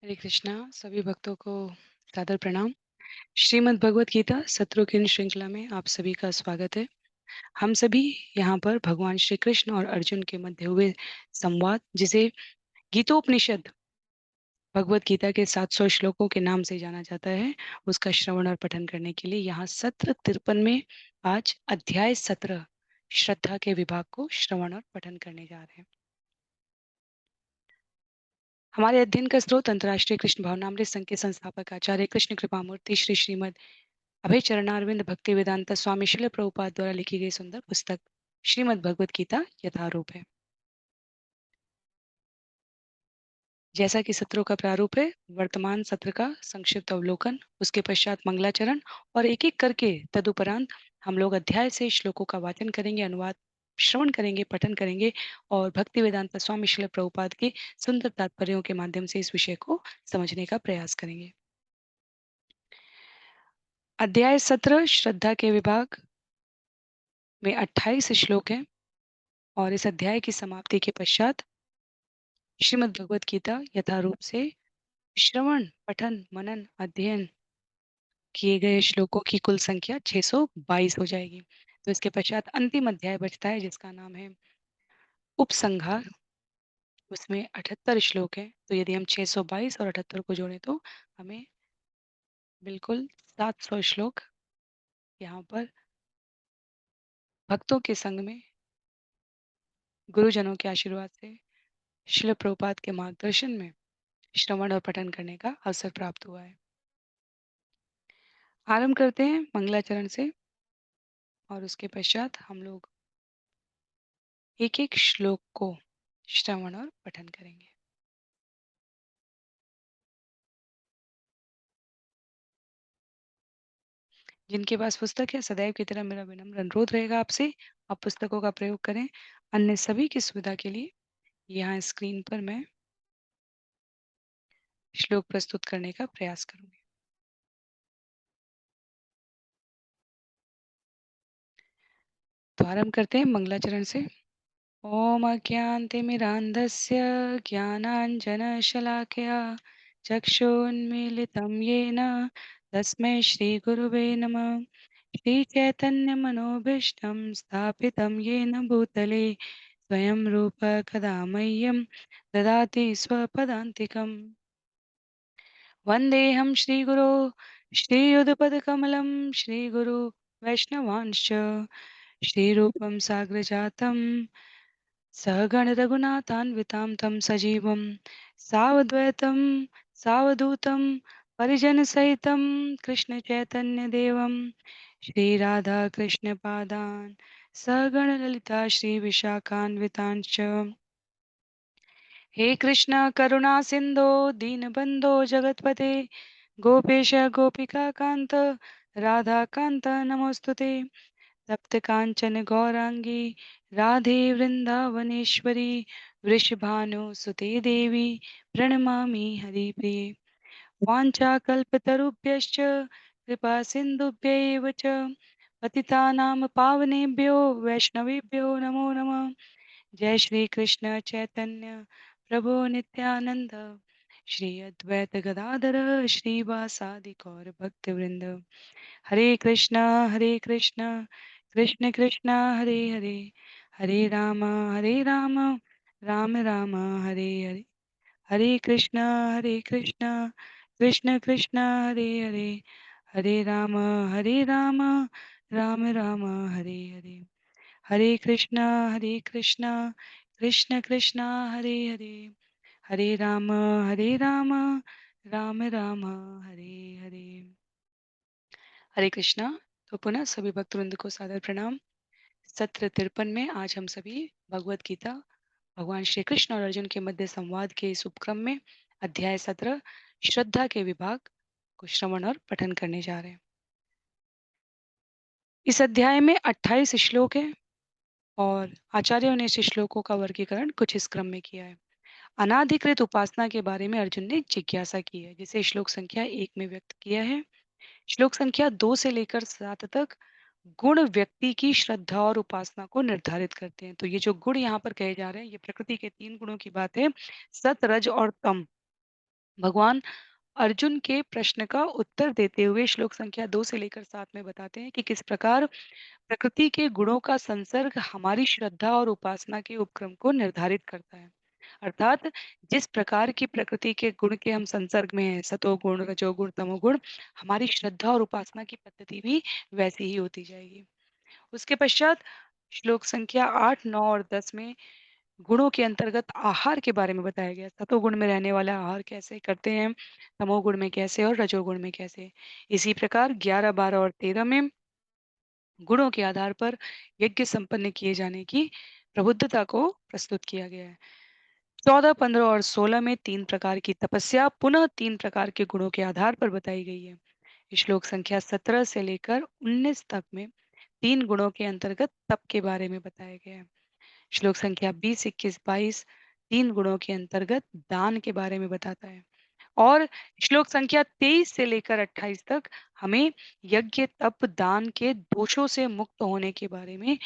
हरे कृष्णा सभी भक्तों को सादर प्रणाम। श्रीमद् भगवत गीता सत्रों की इन श्रृंखला में आप सभी का स्वागत है। हम सभी यहाँ पर भगवान श्री कृष्ण और अर्जुन के मध्य हुए संवाद, जिसे गीतोपनिषद भगवत गीता के 700 श्लोकों के नाम से जाना जाता है, उसका श्रवण और पठन करने के लिए यहाँ सत्र 53 में आज अध्याय 17 श्रद्धा के विभाग को श्रवण और पठन करने जा रहे हैं। हमारे अध्ययन का स्रोत अंतर्राष्ट्रीय कृष्ण भावनामृत संघ के संस्थापक आचार्य कृष्ण कृपामूर्ति श्री श्रीमद अभय चरणारविंद भक्ति वेदांता स्वामी शिल प्रभुपाद द्वारा लिखी गई सुंदर पुस्तक श्रीमद् भगवत गीता यथारूप है। जैसा कि सत्रों का प्रारूप है, वर्तमान सत्र का संक्षिप्त अवलोकन, उसके पश्चात मंगलाचरण और एक एक करके तदुपरांत हम लोग अध्याय से श्लोकों का वाचन करेंगे, अनुवाद श्रवण करेंगे, पठन करेंगे और भक्ति वेदांता स्वामी शिल प्रभुपाद के सुंदर तात्पर्यों के माध्यम से इस विषय को समझने का प्रयास करेंगे। अध्याय 17 श्रद्धा के विभाग में 28 श्लोक हैं और इस अध्याय की समाप्ति के पश्चात श्रीमद् भगवत गीता यथारूप से श्रवण पठन मनन अध्ययन किए गए श्लोकों की कुल संख्या 622 हो जाएगी। तो इसके पश्चात अंतिम अध्याय बचता है जिसका नाम है उपसंहार। उसमें 78 श्लोक हैं। तो यदि हम 622 और 78 को जोड़ें तो हमें बिल्कुल 700 श्लोक यहाँ पर भक्तों के संग में गुरुजनों के आशीर्वाद से शिल प्रभुपाद के मार्गदर्शन में श्रवण और पठन करने का अवसर प्राप्त हुआ है। आरंभ करते हैं मंगलाचरण से और उसके पश्चात हम लोग एक एक श्लोक को श्रवण और पठन करेंगे। जिनके पास पुस्तक है, सदैव की तरह मेरा विनम्र अनुरोध रहेगा आपसे, आप पुस्तकों का प्रयोग करें। अन्य सभी की सुविधा के लिए यहाँ स्क्रीन पर मैं श्लोक प्रस्तुत करने का प्रयास करूंगी। तो आरंभ करते हैं मंगलाचरण से। ओम अज्ञानतिमिरान्धस्य ज्ञानाञ्जनशलाकया चक्षुन्मीलितं येन तस्मै श्रीगुरुवे नमः। श्रीचैतन्यमनोभीष्टं स्थापितं येन भूतले स्वयं रूप कदा मह्यं ददाति स्वपदान्तिकम्। वन्देऽहं श्रीगुरो श्रीयुधपदकमलं श्रीगुरु वैष्णवांश्च श्रीरूपं साग्रजातं सहगण रघुनाथान्वितां तं सजीवं सावद्वैतं सावधूतं परिजनसहितं कृष्णचैतन्यदेवं श्रीराधाकृष्णपादान् सहगणललिता श्रीविशाखान्वितांश्च। हे कृष्ण करुणा सिंधो दीनबंधो जगतपते गोपेश गोपिका कांत राधा कांत नमोस्तुते। तप्त कांचन गौरांगी राधे वृंदावनेश्वरी वृषभानुसुते देवी प्रणमामि हरिप्रिये। वाञ्छाकल्पतरुभ्यश्च कृपा सिन्धुभ्यैव च पतितानां पावनेभ्यो वैष्णवेभ्यो नमो नमः। जय श्री कृष्ण चैतन्य प्रभु नित्यानंद श्री अद्वैत गदाधर श्रीवासादि गौर भक्त वृंद। हरे कृष्णा कृष्ण कृष्ण हरे हरे हरे राम राम राम हरे हरे। हरे कृष्णा कृष्ण कृष्ण हरे हरे हरे राम राम राम हरे हरे। हरे कृष्णा कृष्ण कृष्ण हरे हरे हरे राम राम राम हरे हरे। हरे कृष्णा। तो पुनः सभी भक्तवृंद को सादर प्रणाम। सत्र 53 में आज हम सभी भगवत गीता भगवान श्री कृष्ण और अर्जुन के मध्य संवाद के इस उपक्रम में अध्याय 17 श्रद्धा के विभाग को श्रवण और पठन करने जा रहे हैं। इस अध्याय में 28 श्लोक हैं और आचार्यों ने इस श्लोकों का वर्गीकरण कुछ इस क्रम में किया है। अनाधिकृत उपासना के बारे में अर्जुन ने जिज्ञासा की है, जिसे श्लोक संख्या 1 में व्यक्त किया है। श्लोक संख्या 2 से लेकर 7 तक गुण व्यक्ति की श्रद्धा और उपासना को निर्धारित करते हैं। तो ये जो गुण यहाँ पर कहे जा रहे हैं, ये प्रकृति के 3 गुणों की बात है, सत रज और तम। भगवान अर्जुन के प्रश्न का उत्तर देते हुए श्लोक संख्या 2 से लेकर 7 में बताते हैं कि किस प्रकार प्रकृति के गुणों का संसर्ग हमारी श्रद्धा और उपासना के उपक्रम को निर्धारित करता है। अर्थात जिस प्रकार की प्रकृति के गुण के हम संसर्ग में हैं, सतोगुण, रजोगुण, तमोगुण, हमारी श्रद्धा और उपासना की पद्धति भी वैसी ही होती जाएगी। उसके पश्चात श्लोक संख्या 8, 9 और 10 में गुणों के अंतर्गत आहार के बारे में बताया गया। सतोगुण में रहने वाला आहार कैसे करते हैं, तमोगुण में कैसे और रजोगुण में कैसे। इसी प्रकार 11, 12 और 13 में गुणों के आधार पर यज्ञ संपन्न किए जाने की प्रबुद्धता को प्रस्तुत किया गया है। 14, 15 और 16 में 3 प्रकार की तपस्या पुनः 3 प्रकार के गुणों के आधार पर बताई गई है। श्लोक संख्या 17 से लेकर 19 तक में 3 गुणों के अंतर्गत तप के बारे में बताया गया है। श्लोक संख्या 20, 21, 22 3 गुणों के अंतर्गत दान के बारे में बताता है। और श्लोक संख्या 23 से लेकर 28 तक हमें यज्ञ, तप, दान के दोषों से मुक्त होने के बारे में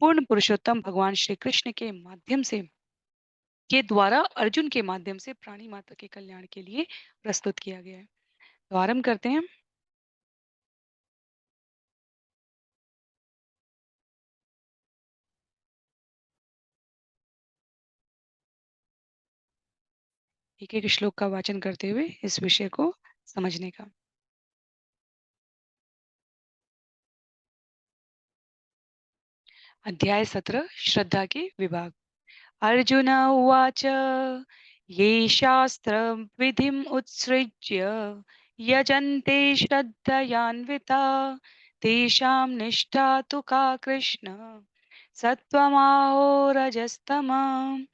पूर्ण पुरुषोत्तम भगवान श्री कृष्ण के माध्यम से के द्वारा अर्जुन के माध्यम से प्राणी मात्र के कल्याण के लिए प्रस्तुत किया गया है। तो आरंभ करते हैं। एक एक श्लोक का वाचन करते हुए इस विषय को समझने का। अध्याय 17 श्रद्धा के विभाग। अर्जुन उवाच ये शास्त्रं विधिम् उत्सृज्य यजन्ते श्रद्धयान्विता तेषां निष्ठा तु का कृष्ण सत्वमाहो रजस्तमः।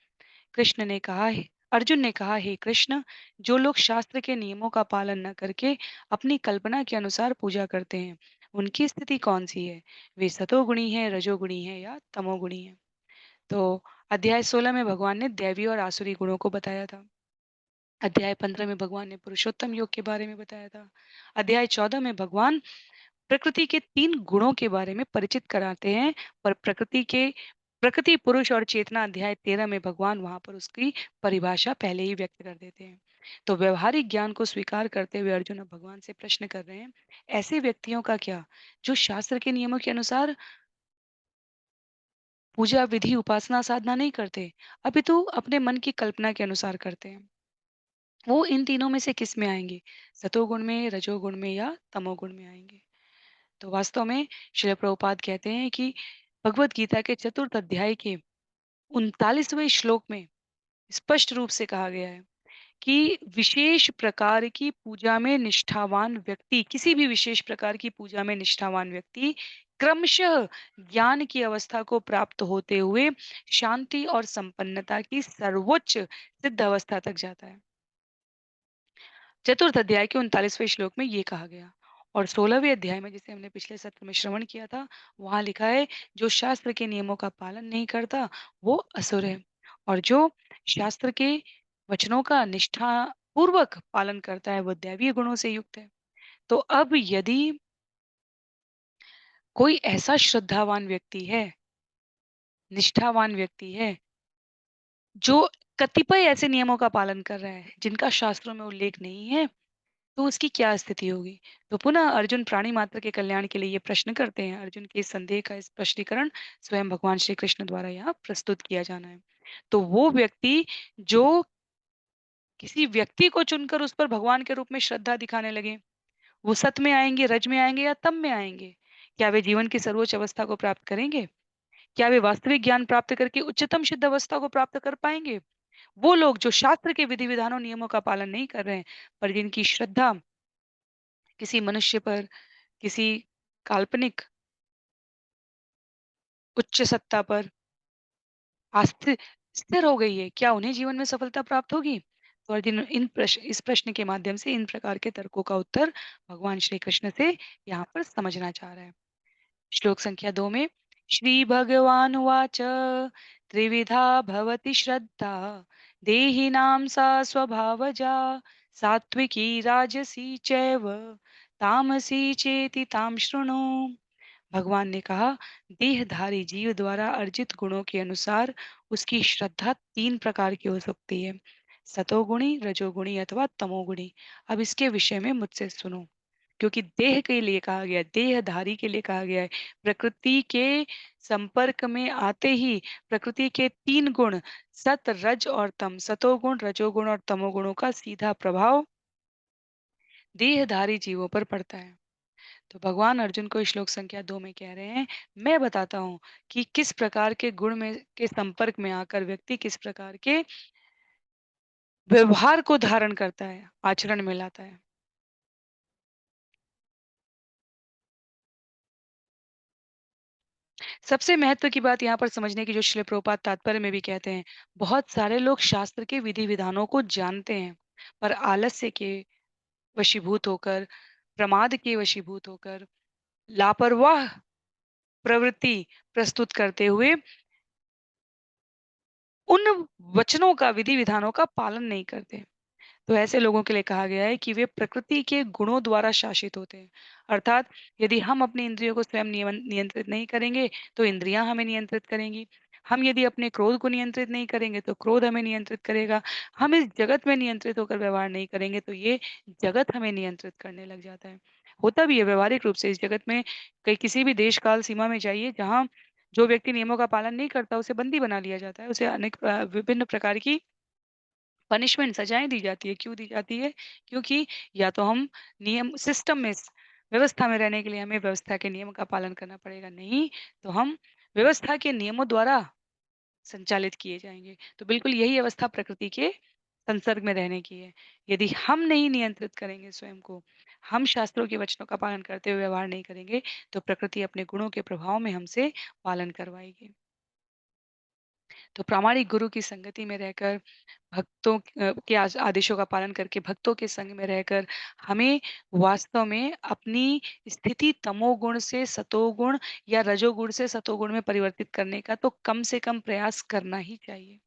कृष्ण ने कहा है अर्जुन ने कहा, हे कृष्ण, जो लोग शास्त्र के नियमों का पालन न करके अपनी कल्पना के अनुसार पूजा करते हैं, उनकी स्थिति कौन सी है? वे सतोगुणी हैं, रजोगुणी हैं या तमोगुणी हैं? तो अध्याय 16 में भगवान ने दैवी और आसुरी गुणों को बताया था। अध्याय 15 में भगवान ने पुरुषोत्तम योग के बारे में बताया था। अध्याय 14 में भगवान प्रकृति के 3 गुणों के बारे में परिचित कराते हैं। पर प्रकृति, पुरुष और चेतना अध्याय 13 में भगवान वहां पर उसकी परिभाषा पहले ही व्यक्त कर देते हैं। तो व्यवहारिक ज्ञान को स्वीकार करते हुए अर्जुन अब भगवान से प्रश्न कर रहे हैं, ऐसे व्यक्तियों का क्या जो शास्त्र के नियमों के अनुसार पूजा विधि उपासना साधना नहीं करते, अपितु अपने मन की कल्पना के अनुसार करते हैं। वो इन तीनों में से किस में आएंगे? सतोगुण में, रजोगुण में या तमोगुण में आएंगे? तो वास्तव में श्रील प्रभुपाद कहते हैं कि भगवत गीता के चतुर्थ अध्याय के 39वें श्लोक में स्पष्ट रूप से कहा गया है कि विशेष प्रकार की पूजा में निष्ठावान व्यक्ति, किसी भी विशेष प्रकार की पूजा में निष्ठावान व्यक्ति क्रमशः ज्ञान की अवस्था को प्राप्त होते हुए शांति और संपन्नता की सर्वोच्च सिद्ध अवस्था तक जाता है। चतुर्थ अध्याय के 39वें श्लोक में ये कहा गया। और 16वें अध्याय में, जिसे हमने पिछले सत्र में श्रवण किया था, वहां लिखा है, जो शास्त्र के नियमों का पालन नहीं करता वो असुर है, और जो शास्त्र के वचनों का निष्ठा पूर्वक पालन करता है वो दैवीय गुणों से युक्त है। तो अब यदि कोई ऐसा श्रद्धावान व्यक्ति है, निष्ठावान व्यक्ति है, जो कतिपय ऐसे नियमों का पालन कर रहा है जिनका शास्त्रों में उल्लेख नहीं है, तो उसकी क्या स्थिति होगी? तो पुनः अर्जुन प्राणी मात्र के कल्याण के लिए ये प्रश्न करते हैं। अर्जुन के इस संदेह का स्पष्टीकरण स्वयं भगवान श्री कृष्ण द्वारा यहाँ प्रस्तुत किया जाना है। तो वो व्यक्ति जो किसी व्यक्ति को चुनकर उस पर भगवान के रूप में श्रद्धा दिखाने लगे, वो सत में आएंगे, रज में आएंगे या तम में आएंगे? क्या वे जीवन की सर्वोच्च अवस्था को प्राप्त करेंगे? क्या वे वास्तविक ज्ञान प्राप्त करके उच्चतम सिद्ध अवस्था को प्राप्त कर पाएंगे? वो लोग जो शास्त्र के विधि विधानों नियमों का पालन नहीं कर रहे हैं, पर जिनकी श्रद्धा किसी मनुष्य पर, किसी काल्पनिक उच्च सत्ता पर आस्थिर स्थिर हो गई है, क्या उन्हें जीवन में सफलता प्राप्त होगी? तो अर्जुन इस प्रश्न के माध्यम से इन प्रकार के तर्कों का उत्तर भगवान श्री कृष्ण से यहाँ पर समझना चाह रहा है। श्लोक संख्या 2 में श्री भगवान उवाच त्रिविधा भवति श्रद्धा देहिनां सा स्वभावजा सात्विकी राजसी चैव तामसी चेति ताम शृणु। भगवान ने कहा, देहधारी जीव द्वारा अर्जित गुणों के अनुसार उसकी श्रद्धा 3 प्रकार की हो सकती है। सतोगुणी, रजोगुणी अथवा तमोगुणी। अब इसके विषय में मुझसे सुनो, क्योंकि देह के लिए कहा गया है, देहधारी के लिए कहा गया है। प्रकृति के संपर्क में आते ही प्रकृति के 3 गुण सत, रज और तम, सतोगुण, रजोगुण और तमोगुणों का सीधा प्रभाव देहधारी जीवों पर पड़ता है। तो भगवान अर्जुन को श्लोक संख्या 2 में कह रहे हैं, मैं बताता हूँ कि किस प्रकार के गुण में के संपर्क में आकर व्यक्ति किस प्रकार के व्यवहार को धारण करता है, आचरण में लाता है। सबसे महत्व की बात यहाँ पर समझने की जो श्रील प्रभुपाद तात्पर्य में भी कहते हैं, बहुत सारे लोग शास्त्र के विधि विधानों को जानते हैं, पर आलस्य के वशीभूत होकर, प्रमाद के वशीभूत होकर, लापरवाह प्रवृत्ति प्रस्तुत करते हुए उन वचनों का, विधि विधानों का पालन नहीं करते। तो ऐसे लोगों के लिए कहा गया है कि वे प्रकृति के गुणों द्वारा शासित होते हैं। अर्थात यदि हम अपनी इंद्रियों को स्वयं नियंत्रित नहीं करेंगे, तो इंद्रियां हमें नियंत्रित करेंगी। हम यदि अपने क्रोध को नियंत्रित नहीं करेंगे, तो क्रोध हमें नियंत्रित करेगा। हम इस जगत में नियंत्रित होकर व्यवहार नहीं करेंगे, तो ये जगत हमें नियंत्रित करने लग जाता है। होता भी है व्यवहारिक रूप से इस जगत में। कहीं किसी भी देश काल सीमा में जाइए, जहाँ जो व्यक्ति नियमों का पालन नहीं करता, उसे बंदी बना लिया जाता है। उसे अनेक विभिन्न प्रकार की पनिशमेंट, सजाएँ दी जाती है। क्यों दी जाती है? क्योंकि या तो हम नियम सिस्टम में व्यवस्था में रहने के लिए हमें व्यवस्था के नियम का पालन करना पड़ेगा, नहीं तो हम व्यवस्था के नियमों द्वारा संचालित किए जाएँगे। तो बिल्कुल यही अवस्था प्रकृति के संसर्ग में रहने की है। यदि हम नहीं नियंत्रित करेंगे स्वयं को, हम शास्त्रों के वचनों का पालन करते हुए व्यवहार नहीं करेंगे, तो प्रकृति अपने गुणों के प्रभाव में हमसे पालन करवाएगी। तो प्रामाणिक गुरु की संगति में रहकर भक्तों के आदेशों का पालन करके भक्तों के संग में रहकर हमें वास्तव में अपनी स्थिति तमोगुण से सतोगुण या रजोगुण से सतोगुण में परिवर्तित करने का तो कम से कम प्रयास करना ही चाहिए।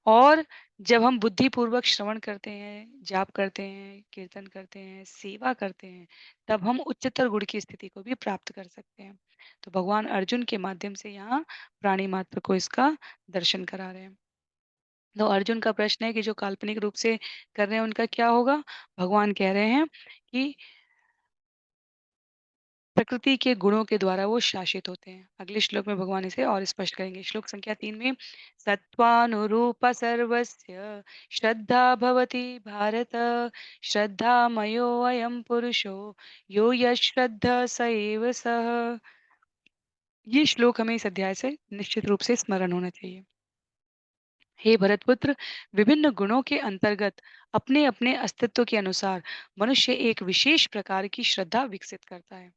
और जब हम बुद्धिपूर्वक श्रवण करते हैं, जाप करते हैं, कीर्तन करते हैं, सेवा करते हैं, तब हम उच्चतर गुण की स्थिति को भी प्राप्त कर सकते हैं। तो भगवान अर्जुन के माध्यम से यहाँ प्राणी मात्र को इसका दर्शन करा रहे हैं। तो अर्जुन का प्रश्न है कि जो काल्पनिक रूप से कर रहे हैं उनका क्या होगा? भगवान कह रहे हैं कि प्रकृति के गुणों के द्वारा वो शासित होते हैं। अगले श्लोक में भगवान इसे और स्पष्ट करेंगे। श्लोक संख्या 3 में सत्त्वानुरूप सर्वस्य श्रद्धा भवति भारत श्रद्धामयो अयं पुरुषो यो यश्रद्धः स एव सः। ये श्लोक हमें इस अध्याय से निश्चित रूप से स्मरण होना चाहिए। हे भरतपुत्र, विभिन्न गुणों के अंतर्गत अपने अपने अस्तित्व के अनुसार मनुष्य एक विशेष प्रकार की श्रद्धा विकसित करता है।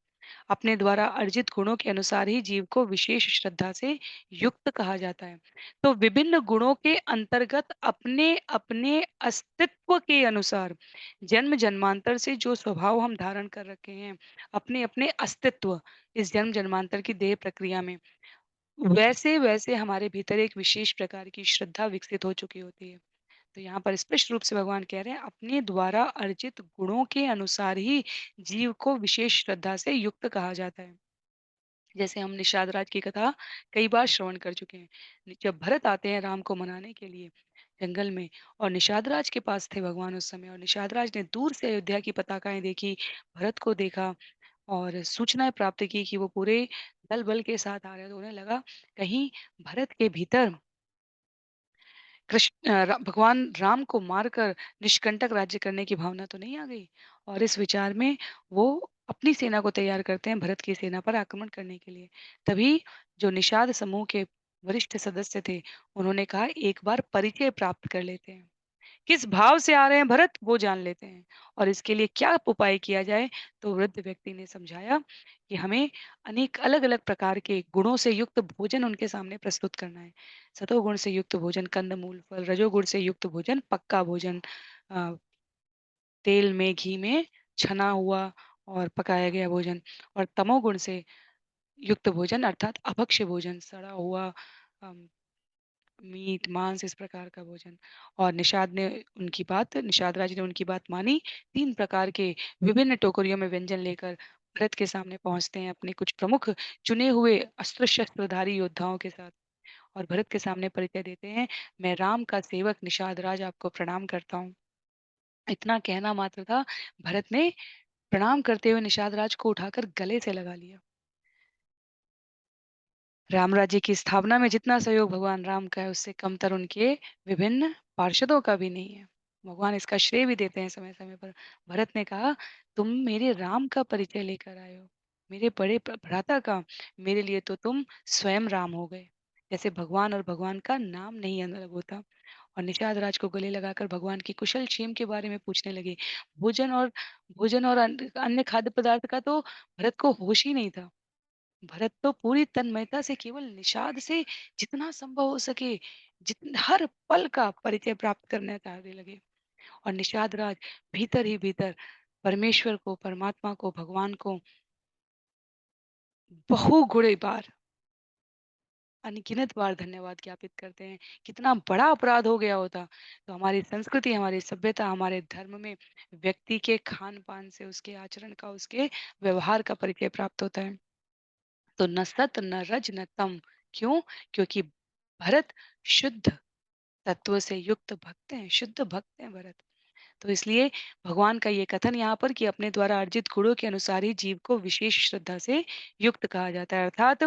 अपने द्वारा अर्जित गुणों के अनुसार ही जीव को विशेष श्रद्धा से युक्त कहा जाता है। तो विभिन्न गुणों के अंतर्गत अपने अपने अस्तित्व के अनुसार जन्म जन्मांतर से जो स्वभाव हम धारण कर रखे हैं, अपने अपने अस्तित्व इस जन्म जन्मांतर की देह प्रक्रिया में, वैसे-वैसे हमारे भीतर एक विशेष प्रकार की श्रद्धा विकसित हो चुकी होती है। तो यहाँ पर स्पष्ट रूप से भगवान कह रहे हैं, अपने द्वारा अर्जित गुणों के अनुसार ही जीव को विशेष श्रद्धा से युक्त कहा जाता है। जैसे हम निषाद राज की कथा कई बार श्रवण कर चुके हैं। जब भरत आते हैं राम को मनाने के लिए जंगल में, और निषाद राज के पास थे भगवान उस समय, और निषाद राज ने दूर से अयोध्या की पताकाएं देखी, भरत को देखा और सूचनाएँ प्राप्त की कि वो पूरे दल बल के साथ आ रहे हैं, तो उन्हें लगा कहीं भरत के भीतर भगवान राम को मारकर निष्कंटक राज्य करने की भावना तो नहीं आ गई। और इस विचार में वो अपनी सेना को तैयार करते हैं भरत की सेना पर आक्रमण करने के लिए। तभी जो निषाद समूह के वरिष्ठ सदस्य थे, उन्होंने कहा एक बार परिचय प्राप्त कर लेते हैं। किस भाव से आ रहे हैं भरत वो जान लेते हैं, और इसके लिए क्या उपाय किया जाए। तो वृद्ध व्यक्ति ने समझाया कि हमें अनेक अलग अलग प्रकार के गुणों से युक्त भोजन उनके सामने प्रस्तुत करना है। सतोगुण से युक्त भोजन कंद मूल फल, रजोगुण से युक्त भोजन पक्का भोजन, अ, तेल में घी में छना हुआ और पकाया गया भोजन, और तमोगुण से युक्त भोजन अर्थात अभक्ष्य भोजन, सड़ा हुआ मीट, मांस, इस प्रकार का भोजन। और निषाद राज ने उनकी बात मानी। 3 प्रकार के विभिन्न टोकरियों में व्यंजन लेकर भरत के सामने पहुँचते हैं अपने कुछ प्रमुख चुने हुए अस्त्र-शस्त्रधारी योद्धाओं के साथ। और भरत के सामने परिचय देते हैं, मैं राम का सेवक निषाद राज आपको प्रणाम करता हूँ। इतना कहना मात्र था, भरत ने प्रणाम करते हुए निषाद राज को उठाकर गले से लगा लिया। राम राज्य की स्थापना में जितना सहयोग भगवान राम का है, उससे कमतर उनके विभिन्न पार्षदों का भी नहीं है। भगवान इसका श्रेय भी देते हैं समय समय पर। भरत ने कहा, तुम मेरे राम का परिचय लेकर आए हो, मेरे बड़े भ्राता का। मेरे लिए तो तुम स्वयं राम हो गए। जैसे भगवान और भगवान का नाम नहीं अलग होता। और निषाद राज को गले लगाकर भगवान की कुशल क्षेम के बारे में पूछने लगे। भोजन और भोजन और अन्य खाद्य पदार्थ का तो भरत को होश ही नहीं था। भरत तो पूरी तन्मयता से केवल निषाद से जितना संभव हो सके, हर पल का परिचय प्राप्त करने चाहने लगे। और निषाद राज भीतर ही भीतर परमेश्वर को, परमात्मा को, भगवान को बहुगुणे बार, अनगिनत बार धन्यवाद ज्ञापित करते हैं। कितना बड़ा अपराध हो गया होता, तो हमारी संस्कृति, हमारी सभ्यता, हमारे धर्म में व्यक्ति के खान पान से, उसके आचरण का, उसके व्यवहार का परिचय प्राप्त होता है। तो न सत न रज न तम। क्यों? क्योंकि भरत शुद्ध तत्व से युक्त भक्त हैं, शुद्ध भक्त हैं भरत। तो इसलिए भगवान का ये कथन यहाँ पर कि अपने द्वारा अर्जित गुणों के अनुसार ही जीव को विशेष श्रद्धा से युक्त कहा जाता है। अर्थात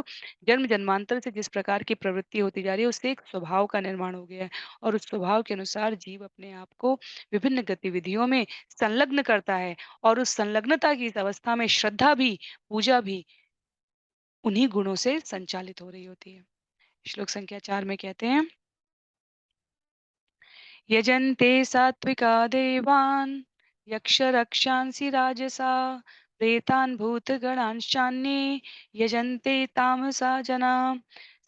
जन्म जन्मांतर से जिस प्रकार की प्रवृत्ति होती जा रही है, उससे एक स्वभाव का निर्माण हो गया है। और उस स्वभाव के अनुसार जीव अपने आप को विभिन्न गतिविधियों में संलग्न करता है। और उस संलग्नता की इस अवस्था में श्रद्धा भी, पूजा भी उन्हीं गुणों से संचालित हो रही होती है। श्लोक संख्या 4 में कहते हैं, यजन्ते सात्विका देवान् यक्षरक्षांसि राजसा प्रेतान् भूतगणांश्चान्ये यजन्ते तामसा जना।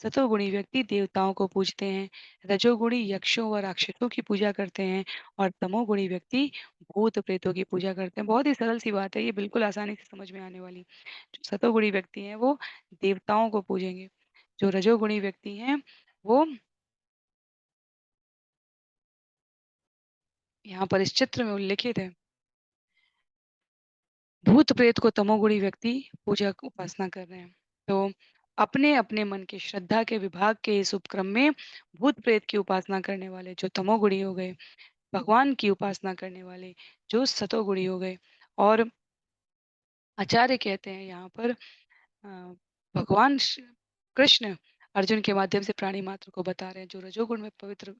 सतोगुणी व्यक्ति देवताओं को पूजते हैं, रजोगुणी यक्षों व राक्षसों की पूजा करते हैं, और तमोगुणी व्यक्ति भूत प्रेतों की पूजा करते हैं। बहुत ही सरल सी बात है, ये बिल्कुल आसानी से समझ में आने वाली। जो सतोगुणी व्यक्ति हैं वो देवताओं को पूजेंगे, जो रजोगुणी व्यक्ति हैं वो, यहाँ पर इस चित्र में उल्लिखित है, भूत प्रेत को तमोगुणी व्यक्ति पूजा उपासना कर रहे हैं। तो अपने अपने मन के श्रद्धा के विभाग के इस उपक्रम में भूत प्रेत की उपासना करने वाले जो तमोगुणी हो गए, भगवान की उपासना करने वाले जो सतोगुणी हो गए। और आचार्य कहते हैं यहाँ पर, भगवान कृष्ण अर्जुन के माध्यम से प्राणी मात्र को बता रहे हैं, जो रजोगुण में पवित्र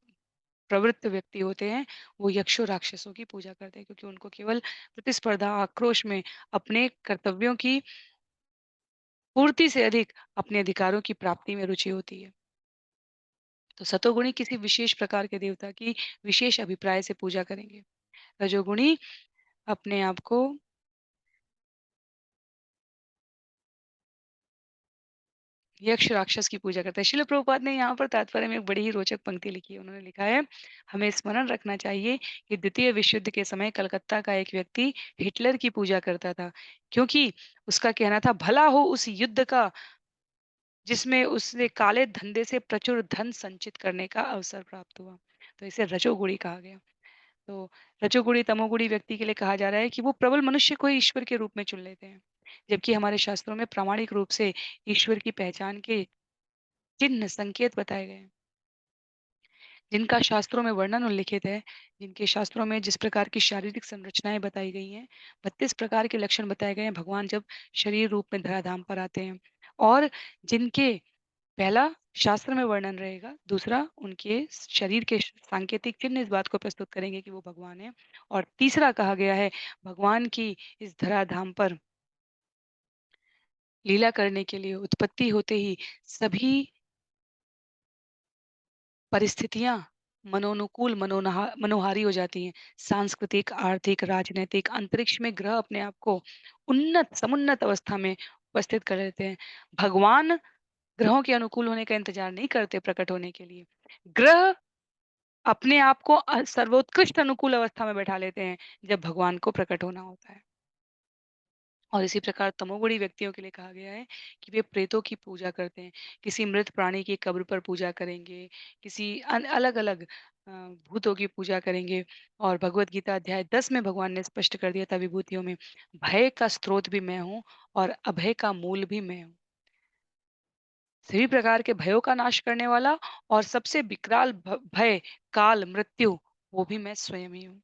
प्रवृत्त व्यक्ति होते हैं, वो यक्षों राक्षसों की पूजा करते हैं, क्योंकि उनको केवल प्रतिस्पर्धा, आक्रोश में अपने कर्तव्यों की पूर्ति से अधिक अपने अधिकारों की प्राप्ति में रुचि होती है। तो सतोगुणी किसी विशेष प्रकार के देवता की विशेष अभिप्राय से पूजा करेंगे। रजोगुणी अपने आप को यक्ष राक्षस की पूजा करता है। शिल प्रभुपाद ने यहाँ पर तात्पर्य में एक बड़ी ही रोचक पंक्ति लिखी है। उन्होंने लिखा है, हमें स्मरण रखना चाहिए कि द्वितीय विश्व युद्ध के समय कलकत्ता का एक व्यक्ति हिटलर की पूजा करता था, क्योंकि उसका कहना था, भला हो उस युद्ध का जिसमें उसने काले धंधे से प्रचुर धन संचित करने का अवसर प्राप्त हुआ। तो इसे रजोगुणी कहा गया। तो रजोगुणी तमोगुणी व्यक्ति के लिए कहा जा रहा है कि वो प्रबल मनुष्य को ही ईश्वर के रूप में चुन लेते हैं, जबकि हमारे शास्त्रों में प्रामाणिक रूप से ईश्वर की पहचान के चिन्ह संकेत बताए गए हैं, जिनका शास्त्रों में वर्णन उल्लिखित है, जिनके शास्त्रों में जिस प्रकार की शारीरिक संरचनाएं बताई गई हैं, 32 प्रकार के लक्षण बताए गए हैं भगवान जब शरीर रूप में धराधाम पर आते हैं। और जिनके, पहला शास्त्र में वर्णन रहेगा, दूसरा उनके शरीर के सांकेतिक चिन्ह इस बात को प्रस्तुत करेंगे कि वो भगवान है, और तीसरा कहा गया है, भगवान की इस धराधाम पर लीला करने के लिए उत्पत्ति होते ही सभी परिस्थितियाँ मनोनुकूल, मनोहारी हो जाती हैं। सांस्कृतिक, आर्थिक, राजनैतिक, अंतरिक्ष में ग्रह अपने आप को उन्नत, समुन्नत अवस्था में उपस्थित कर लेते हैं। भगवान ग्रहों के अनुकूल होने का इंतजार नहीं करते प्रकट होने के लिए। ग्रह अपने आप को सर्वोत्कृष्ट अनुकूल अवस्था में बैठा लेते हैं, जब भगवान को प्रकट होना होता है। और इसी प्रकार तमोगुणी व्यक्तियों के लिए कहा गया है कि वे प्रेतों की पूजा करते हैं, किसी मृत प्राणी की कब्र पर पूजा करेंगे, किसी अलग-अलग भूतों की पूजा करेंगे। और भगवत गीता अध्याय 10 में भगवान ने स्पष्ट कर दिया था विभूतियों में, भय का स्रोत भी मैं हूँ और अभय का मूल भी मैं हूँ। सभी प्रकार के भयों का नाश करने वाला और सबसे विकराल भय, काल, मृत्यु, वो भी मैं स्वयं ही हूँ।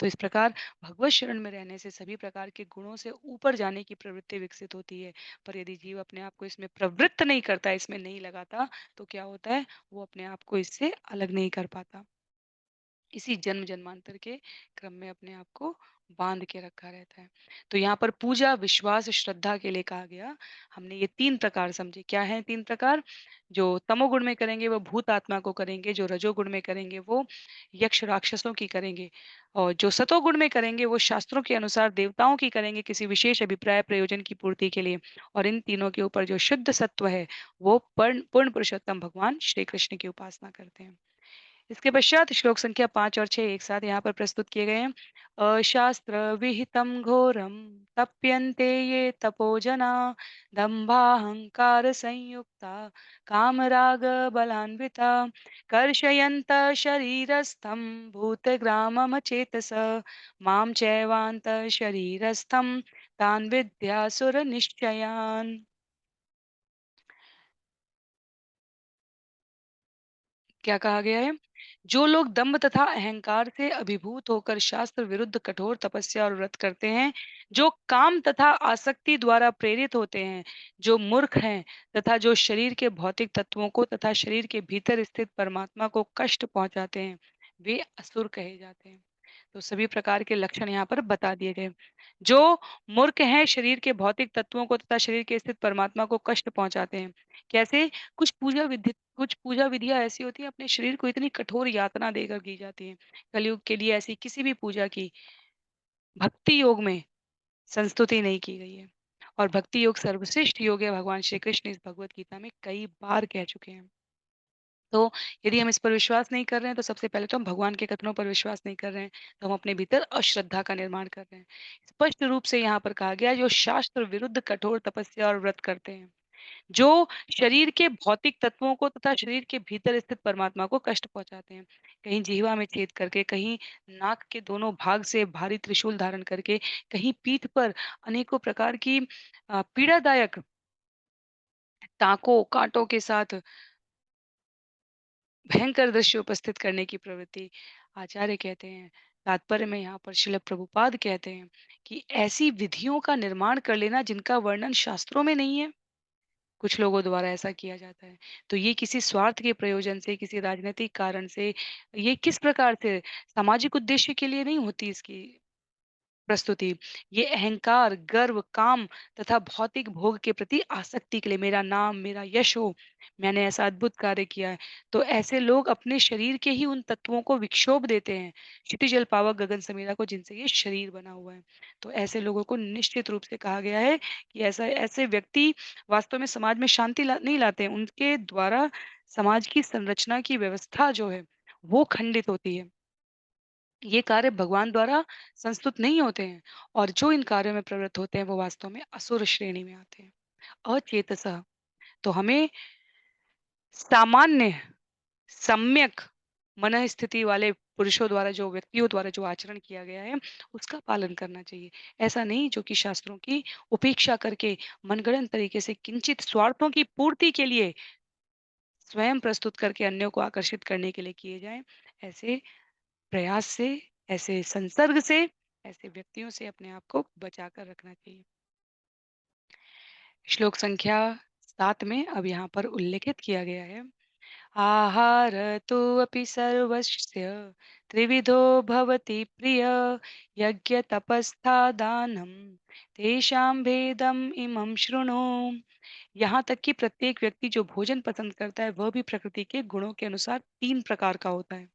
तो इस प्रकार भगवत शरण में रहने से सभी प्रकार के गुणों से ऊपर जाने की प्रवृत्ति विकसित होती है। पर यदि जीव अपने आप को इसमें प्रवृत्त नहीं करता, इसमें नहीं लगाता, तो क्या होता है? वो अपने आप को इससे अलग नहीं कर पाता। इसी जन्म जन्मांतर के क्रम में अपने आप को बांध के रखा रहता है। तो यहाँ पर पूजा, विश्वास, श्रद्धा के लिए कहा गया। हमने ये 3 प्रकार समझे। क्या हैं 3 प्रकार? जो तमोगुण में करेंगे वो भूत आत्मा को करेंगे, जो रजोगुण में करेंगे वो यक्ष राक्षसों की करेंगे और जो सतोगुण में करेंगे वो शास्त्रों के अनुसार देवताओं की करेंगे किसी विशेष अभिप्राय प्रयोजन की पूर्ति के लिए। और इन तीनों के ऊपर जो शुद्ध सत्व है वो पूर्ण पुरुषोत्तम भगवान श्री कृष्ण की उपासना करते हैं। इसके पश्चात श्लोक संख्या 5 और 6 एक साथ यहाँ पर प्रस्तुत किए गए हैं। अशास्त्र विहितम घोरम तप्यन्ते ये तपोजना दंभाहंकार संयुक्ता कामराग बलान्विता कर्षयन्त शरीरस्थम भूतग्रामम चेतस माम चैवांत शरीरस्थम तान् विद्यासुर निश्चयान्। क्या कहा गया है? जो लोग दंभ तथा अहंकार से अभिभूत होकर शास्त्र विरुद्ध कठोर तपस्या और व्रत करते हैं, जो काम तथा आसक्ति द्वारा प्रेरित होते हैं, जो मूर्ख हैं तथा जो शरीर के भौतिक तत्वों को तथा शरीर के भीतर स्थित परमात्मा को कष्ट पहुंचाते हैं, वे असुर कहे जाते हैं। तो सभी प्रकार के लक्षण यहाँ पर बता दिए गए। जो मूर्ख हैं, शरीर के भौतिक तत्वों को तथा शरीर के स्थित परमात्मा को कष्ट पहुंचाते हैं। कैसे? कुछ पूजा विधियाँ ऐसी होती हैं अपने शरीर को इतनी कठोर यातना देकर की जाती हैं। कलयुग के लिए ऐसी किसी भी पूजा की भक्ति योग में संस्तुति नहीं की गई है। और भक्ति योग सर्वश्रेष्ठ योग है, भगवान श्री कृष्ण इस भगवत गीता में कई बार कह चुके हैं। तो यदि हम इस पर विश्वास नहीं कर रहे हैं तो सबसे पहले तो हम भगवान के कथनों पर विश्वास नहीं कर रहे हैं, तो हम अपने भीतर अश्रद्धा का निर्माण कर रहे हैं। स्पष्ट रूप से यहाँ पर कहा गया है, जो शास्त्र विरुद्ध कठोर तपस्या और व्रत करते हैं, जो शरीर के भौतिक तत्वों को तथा शरीर के भीतर स्थित परमात्मा को कष्ट पहुंचाते हैं, कहीं जीवा में छेद करके, कहीं नाक के दोनों भाग से भारी त्रिशूल धारण करके, कहीं पीठ पर अनेकों प्रकार की पीड़ादायक टाकों कांटों के साथ भयंकर दृश्य उपस्थित करने की प्रवृत्ति। आचार्य कहते हैं, तात्पर्य में यहाँ पर शिल प्रभुपाद कहते हैं कि ऐसी विधियों का निर्माण कर लेना जिनका वर्णन शास्त्रों में नहीं है, कुछ लोगों द्वारा ऐसा किया जाता है। तो ये किसी स्वार्थ के प्रयोजन से, किसी राजनीतिक कारण से, ये किस प्रकार से सामाजिक उद्देश्य के लिए नहीं होती इसकी प्रस्तुति। ये अहंकार, गर्व, काम तथा भौतिक भोग के प्रति आसक्ति के लिए, मेरा नाम, मेरा यश हो, मैंने ऐसा अद्भुत कार्य किया है। तो ऐसे लोग अपने शरीर के ही उन तत्वों को विक्षोभ देते हैं, क्षिति जल पावक गगन समीरा को, जिनसे ये शरीर बना हुआ है। तो ऐसे लोगों को निश्चित रूप से कहा गया है कि ऐसा ऐसे व्यक्ति वास्तव में समाज में शांति नहीं लाते हैं। उनके द्वारा समाज की संरचना की व्यवस्था जो है, वो खंडित होती है। ये कार्य भगवान द्वारा संस्तुत नहीं होते हैं और जो इन कार्यों में प्रवृत्त होते हैं वो वास्तव में असुर श्रेणी में आते हैं। अचेतसः, तो हमें सामान्य सम्यक मन स्थिति वाले पुरुषों द्वारा, जो व्यक्तियों द्वारा जो आचरण किया गया है उसका पालन करना चाहिए। ऐसा नहीं जो कि शास्त्रों की उपेक्षा करके मनगढ़ंत तरीके से किंचित स्वार्थों की पूर्ति के लिए स्वयं प्रस्तुत करके अन्यों को आकर्षित करने के लिए किए जाएं। ऐसे प्रयास से, ऐसे संसर्ग से, ऐसे व्यक्तियों से अपने आप को बचा कर रखना चाहिए। श्लोक संख्या 7 में अब यहाँ पर उल्लेखित किया गया है, आहार तु अपि सर्वस्य त्रिविधो भवति प्रिय यज्ञ तपस्था दानं तेषां भेदम इमं शृणु। यहाँ तक कि प्रत्येक व्यक्ति जो भोजन पसंद करता है वह भी प्रकृति के गुणों के अनुसार 3 प्रकार का होता है।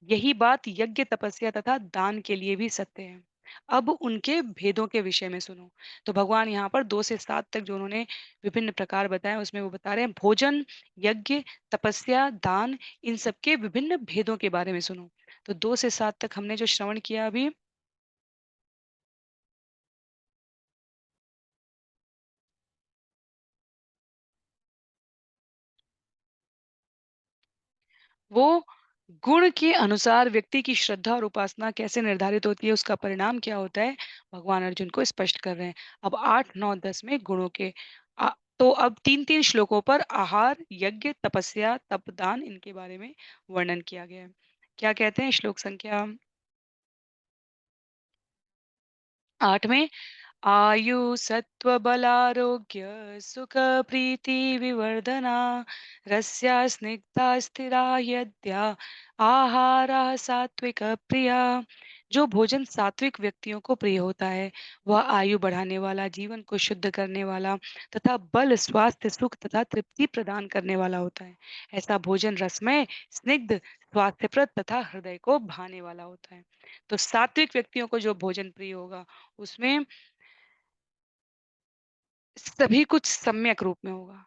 यही बात यज्ञ तपस्या तथा दान के लिए भी सत्य है। अब उनके भेदों के विषय में सुनो। तो भगवान यहाँ पर 2 से 7 तक जो उन्होंने विभिन्न प्रकार बताए उसमें वो बता रहे हैं भोजन, यज्ञ, तपस्या, दान, इन सब के विभिन्न भेदों के बारे में सुनो। तो 2 से 7 तक हमने जो श्रवण किया अभी, वो गुण के अनुसार व्यक्ति की श्रद्धा और उपासना कैसे निर्धारित होती है, उसका परिणाम क्या होता है, भगवान अर्जुन को स्पष्ट कर रहे हैं। अब 8, 9, 10 में गुणों के तो अब 3-3 श्लोकों पर आहार, यज्ञ, तपस्या, तप, दान इनके बारे में वर्णन किया गया है। क्या कहते हैं श्लोक संख्या 8 में? आयु सत्व बलारोग्य सुख प्रीति विवर्धना रस्या स्निग्धा स्थिरा यद्या आहारा सात्विक प्रिया। जो भोजन सात्विक व्यक्तियों को प्रिय होता है वह आयु बढ़ाने वाला, जीवन को शुद्ध करने वाला तथा बल, स्वास्थ्य, सुख तथा तृप्ति प्रदान करने वाला होता है। ऐसा भोजन रसमय, स्निग्ध, स्वास्थ्यप्रद तथा हृदय को भाने वाला होता है। तो सात्विक व्यक्तियों को जो भोजन प्रिय होगा उसमें सभी कुछ सम्यक रूप में होगा।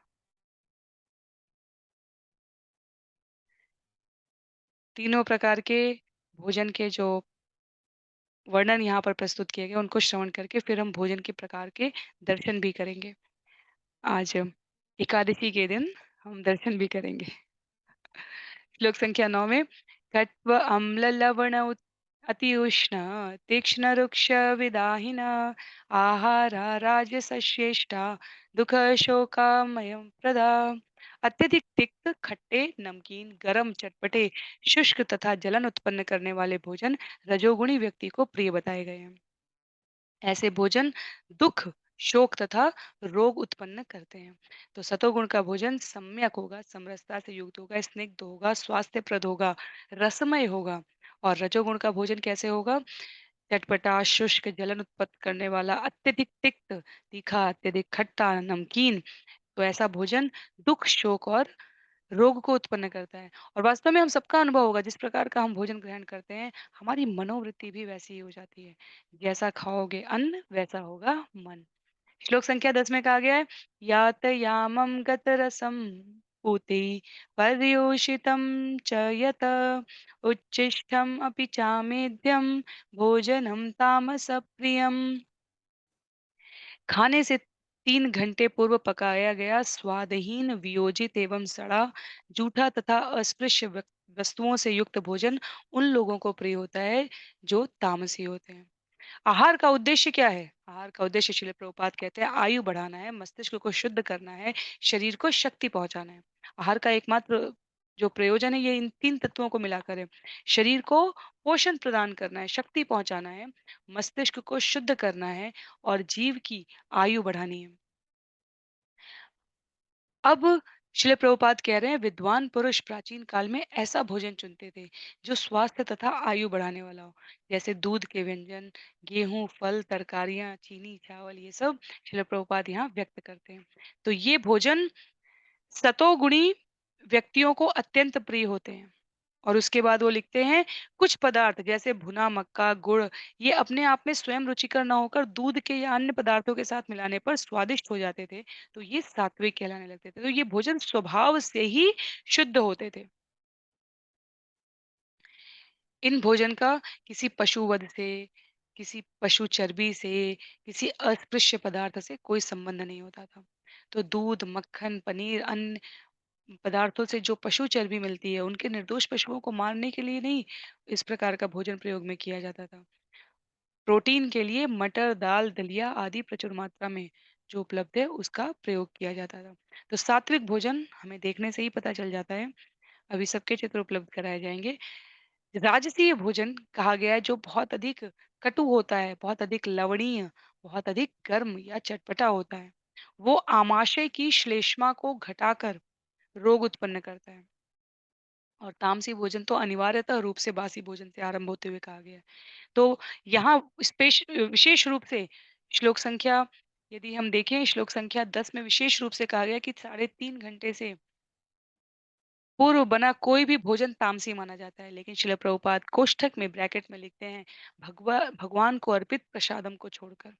तीनों प्रकार के भोजन के जो वर्णन यहाँ पर प्रस्तुत किए गए उनको श्रवण करके फिर हम भोजन के प्रकार के दर्शन भी करेंगे। आज एकादशी के दिन हम दर्शन भी करेंगे। श्लोक संख्या 9 में कट्व अम्ल लवण अति उष्ण तीक्ष्ण रुक्ष विदाहिन आहारा राजसश्रेष्ठा दुख शोकामय प्रदा। अत्यधिक तिक्त, खट्टे, नमकीन, गरम, चटपटे, शुष्क तथा जलन उत्पन्न करने वाले भोजन रजोगुणी व्यक्ति को प्रिय बताए गए हैं। ऐसे भोजन दुख, शोक तथा रोग उत्पन्न करते हैं। तो सतोगुण का भोजन सम्यक होगा, समरसता से युक्त होगा, स्निग्ध होगा, स्वास्थ्यप्रद होगा, रसमय होगा। और रजोगुण का भोजन कैसे होगा? चटपटा, शुष्क, जलन उत्पन्न करने वाला, अत्यधिक तिक्त, तीखा, अत्यधिक खट्टा, नमकीन। तो ऐसा भोजन दुख, शोक और रोग को उत्पन्न करता है। और वास्तव में हम सबका अनुभव होगा, जिस प्रकार का हम भोजन ग्रहण करते हैं हमारी मनोवृत्ति भी वैसी ही हो जाती है। जैसा खाओगे अन्न वैसा होगा मन। श्लोक संख्या 10 में कहा गया है यात यामम गत रसम पूति पर्युषितम च यत उच्छिष्टम अपि चामेद्यम भोजनम तामस प्रियम। खाने से 3 घंटे पूर्व पकाया गया स्वादहीन, वियोजित एवं सड़ा, जूठा तथा अस्पृश्य वस्तुओं से युक्त भोजन उन लोगों को प्रिय होता है जो तामसी होते हैं। आहार का उद्देश्य क्या है? आहार का उद्देश्य श्रील प्रभुपाद कहते हैं आयु बढ़ाना है, मस्तिष्क को शुद्ध करना है, शरीर को शक्ति पहुंचाना है। आहार का एकमात्र जो प्रयोजन है ये इन 3 तत्वों को मिलाकर है। शरीर को पोषण प्रदान करना है, शक्ति पहुंचाना है, मस्तिष्क को शुद्ध करना है और जीव की आयु बढ़ानी है। अब श्रील प्रभुपाद कह रहे हैं विद्वान पुरुष प्राचीन काल में ऐसा भोजन चुनते थे जो स्वास्थ्य तथा आयु बढ़ाने वाला हो, जैसे दूध के व्यंजन, गेहूं, फल, तरकारियां, चीनी, चावल, ये सब श्रील प्रभुपाद यहाँ व्यक्त करते हैं। तो ये भोजन सतोगुणी व्यक्तियों को अत्यंत प्रिय होते हैं। और उसके बाद वो लिखते हैं कुछ पदार्थ जैसे भुना मक्का, गुड़, ये अपने आप में स्वयं रुचिकर ना होकर दूध के या अन्य पदार्थों के साथ मिलाने पर स्वादिष्ट हो जाते थे। तो ये सात्विक कहलाने लगते थे। तो ये भोजन स्वभाव से ही शुद्ध होते थे। इन भोजन का किसी पशु वध से, किसी पशु चर्बी से, किसी अस्पृश्य पदार्थ से कोई संबंध नहीं होता था। तो दूध, मक्खन, पनीर, अन्य पदार्थों से जो पशु चर्बी मिलती है उनके निर्दोष पशुओं को मारने के लिए नहीं इस प्रकार का भोजन प्रयोग में किया जाता था। प्रोटीन के लिए मटर, दाल, दलिया आदि प्रचुर मात्रा में जो उपलब्ध है उसका प्रयोग किया जाता था। तो सात्विक भोजन हमें देखने से ही पता चल जाता है। अभी सबके चित्र उपलब्ध कराए जाएंगे। राजसीय भोजन कहा गया है जो बहुत अधिक कटु होता है, बहुत अधिक लवणीय, बहुत अधिक गर्म या चटपटा होता है। वो आमाशय की श्लेष्मा को घटाकर रोग उत्पन्न करता है। और तामसी भोजन तो अनिवार्यतः रूप से बासी भोजन से आरंभ होते हुए कहा गया है। तो यहाँ विशेष रूप से श्लोक संख्या यदि हम देखें श्लोक संख्या 10 में विशेष रूप से कहा गया कि 3.5 घंटे से पूर्व बना कोई भी भोजन तामसी माना जाता है। लेकिन श्रील प्रभुपाद कोष्ठक में ब्रैकेट में लिखते हैं भगवान को अर्पित प्रसादम को छोड़कर।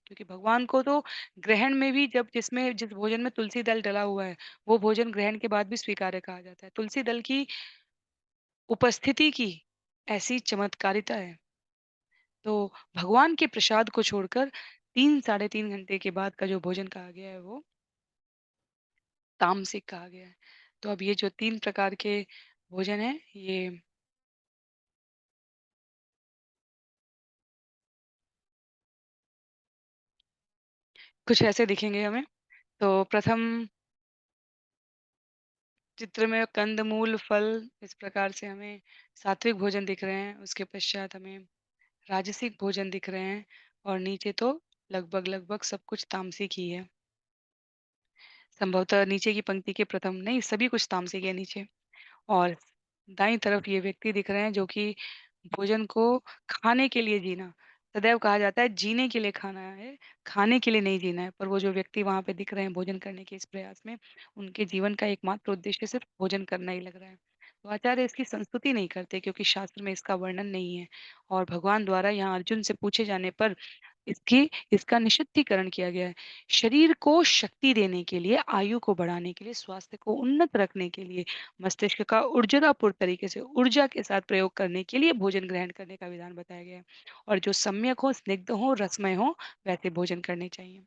क्योंकि भगवान को तो ग्रहण में भी जब जिस भोजन में तुलसी दल डला हुआ है वो भोजन ग्रहण के बाद भी स्वीकार्य कहा जाता है। तुलसी दल की उपस्थिति की ऐसी चमत्कारिता है। तो भगवान के प्रसाद को छोड़कर 3 साढ़े 3 घंटे के बाद का जो भोजन कहा गया है वो तामसिक कहा गया है। तो अब ये जो 3 प्रकार के भोजन है ये कुछ ऐसे दिखेंगे हमें। तो प्रथम चित्र में कंद-मूल, फल इस प्रकार से हमें सात्विक भोजन दिख रहे हैं। उसके पश्चात हमें राजसिक भोजन दिख रहे हैं और नीचे तो लगभग-लगभग सब कुछ तामसिक ही है। संभवतः नीचे की पंक्ति के प्रथम नहीं, सभी कुछ तामसिक है नीचे। और दाईं तरफ ये व्यक्ति दिख रहे हैं जो कि भोजन को खाने के लिए जीना, सदैव कहा जाता है जीने के लिए खाना है, खाने के लिए नहीं जीना है। पर वो जो व्यक्ति वहाँ पे दिख रहे हैं भोजन करने के इस प्रयास में, उनके जीवन का एकमात्र उद्देश्य सिर्फ भोजन करना ही लग रहा है। तो आचार्य इसकी संस्तुति नहीं करते क्योंकि शास्त्र में इसका वर्णन नहीं है और भगवान द्वारा यहाँ अर्जुन से पूछे जाने पर इसकी इसका निषिद्धीकरण किया गया है। शरीर को शक्ति देने के लिए, आयु को बढ़ाने के लिए, स्वास्थ्य को उन्नत रखने के लिए, मस्तिष्क का ऊर्जापूर्ण तरीके से ऊर्जा के साथ प्रयोग करने के लिए भोजन ग्रहण करने का विधान बताया गया है और जो सम्यक हो, स्निग्ध हो, रसमय हो, वैसे भोजन करने चाहिए।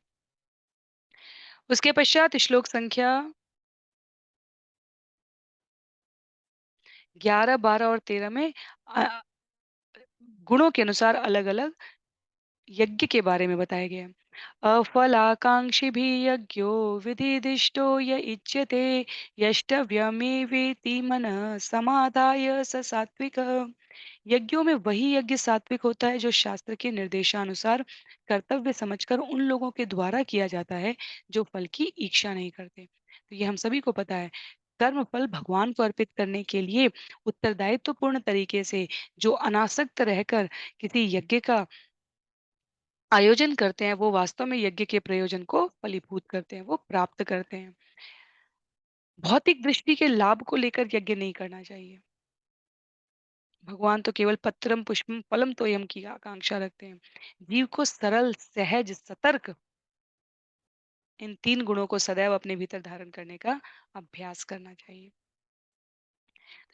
उसके पश्चात श्लोक संख्या 11, 12 और 13 में अ, गुणों के अनुसार अलग-अलग यज्ञ के बारे में बताया गया है। अफलाकांक्षिभिः यज्ञो विधिदिष्टो य इच्यते यष्टव्यमेवेति मनः समादाय स सात्विकः। यज्ञों में वही यज्ञ सात्विक होता है जो शास्त्र के निर्देशानुसार कर्तव्य समझकर उन लोगों के द्वारा किया जाता है जो फल की इच्छा नहीं करते। तो ये हम सभी को पता है। कर्म फल भगवान को अर्पित करने के लिए उत्तरदायित्व पूर्ण तरीके से जो अनासक्त रहकर किसी यज्ञ का आयोजन करते हैं, वो वास्तव में यज्ञ के प्रयोजन को फलीभूत करते हैं, वो प्राप्त करते हैं। भौतिक दृष्टि के लाभ को लेकर यज्ञ नहीं करना चाहिए। भगवान तो केवल पत्रम पुष्पम फलम तोयम की आकांक्षा रखते हैं। जीव को सरल, सहज, सतर्क इन 3 गुणों को सदैव अपने भीतर धारण करने का अभ्यास करना चाहिए।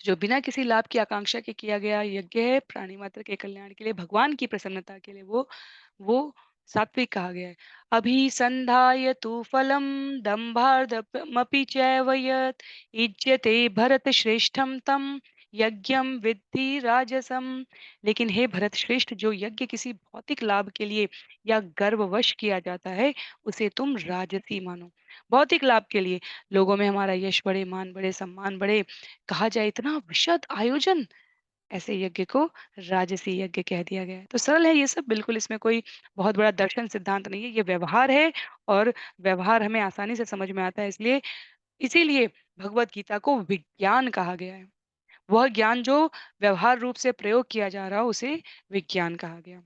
जो बिना किसी लाभ की आकांक्षा के किया गया यज्ञ है, प्राणी मात्र के कल्याण के लिए, भगवान की प्रसन्नता के लिए, वो सात्विक कहा गया है। अभिसंधाय तु फलम दंभार्धमपि चैव यत् इज्यते भरत श्रेष्ठम तम यज्ञम विद्धि राजसम। लेकिन हे भरत श्रेष्ठ, जो यज्ञ किसी भौतिक लाभ के लिए या गर्ववश किया जाता है, उसे तुम राजसी मानो। भौतिक लाभ के लिए लोगों में हमारा यश बढ़े, मान बढ़े, सम्मान बढ़े, कहा जाए इतना विशद आयोजन, ऐसे यज्ञ को राजसी यज्ञ कह दिया गया है। तो सरल है ये सब, बिल्कुल इसमें कोई बहुत बड़ा दर्शन सिद्धांत नहीं है, ये व्यवहार है और व्यवहार हमें आसानी से समझ में आता है, इसलिए इसीलिए भगवत गीता को विज्ञान कहा गया है। वह ज्ञान जो व्यवहार रूप से प्रयोग किया जा रहा हो उसे विज्ञान कहा गया।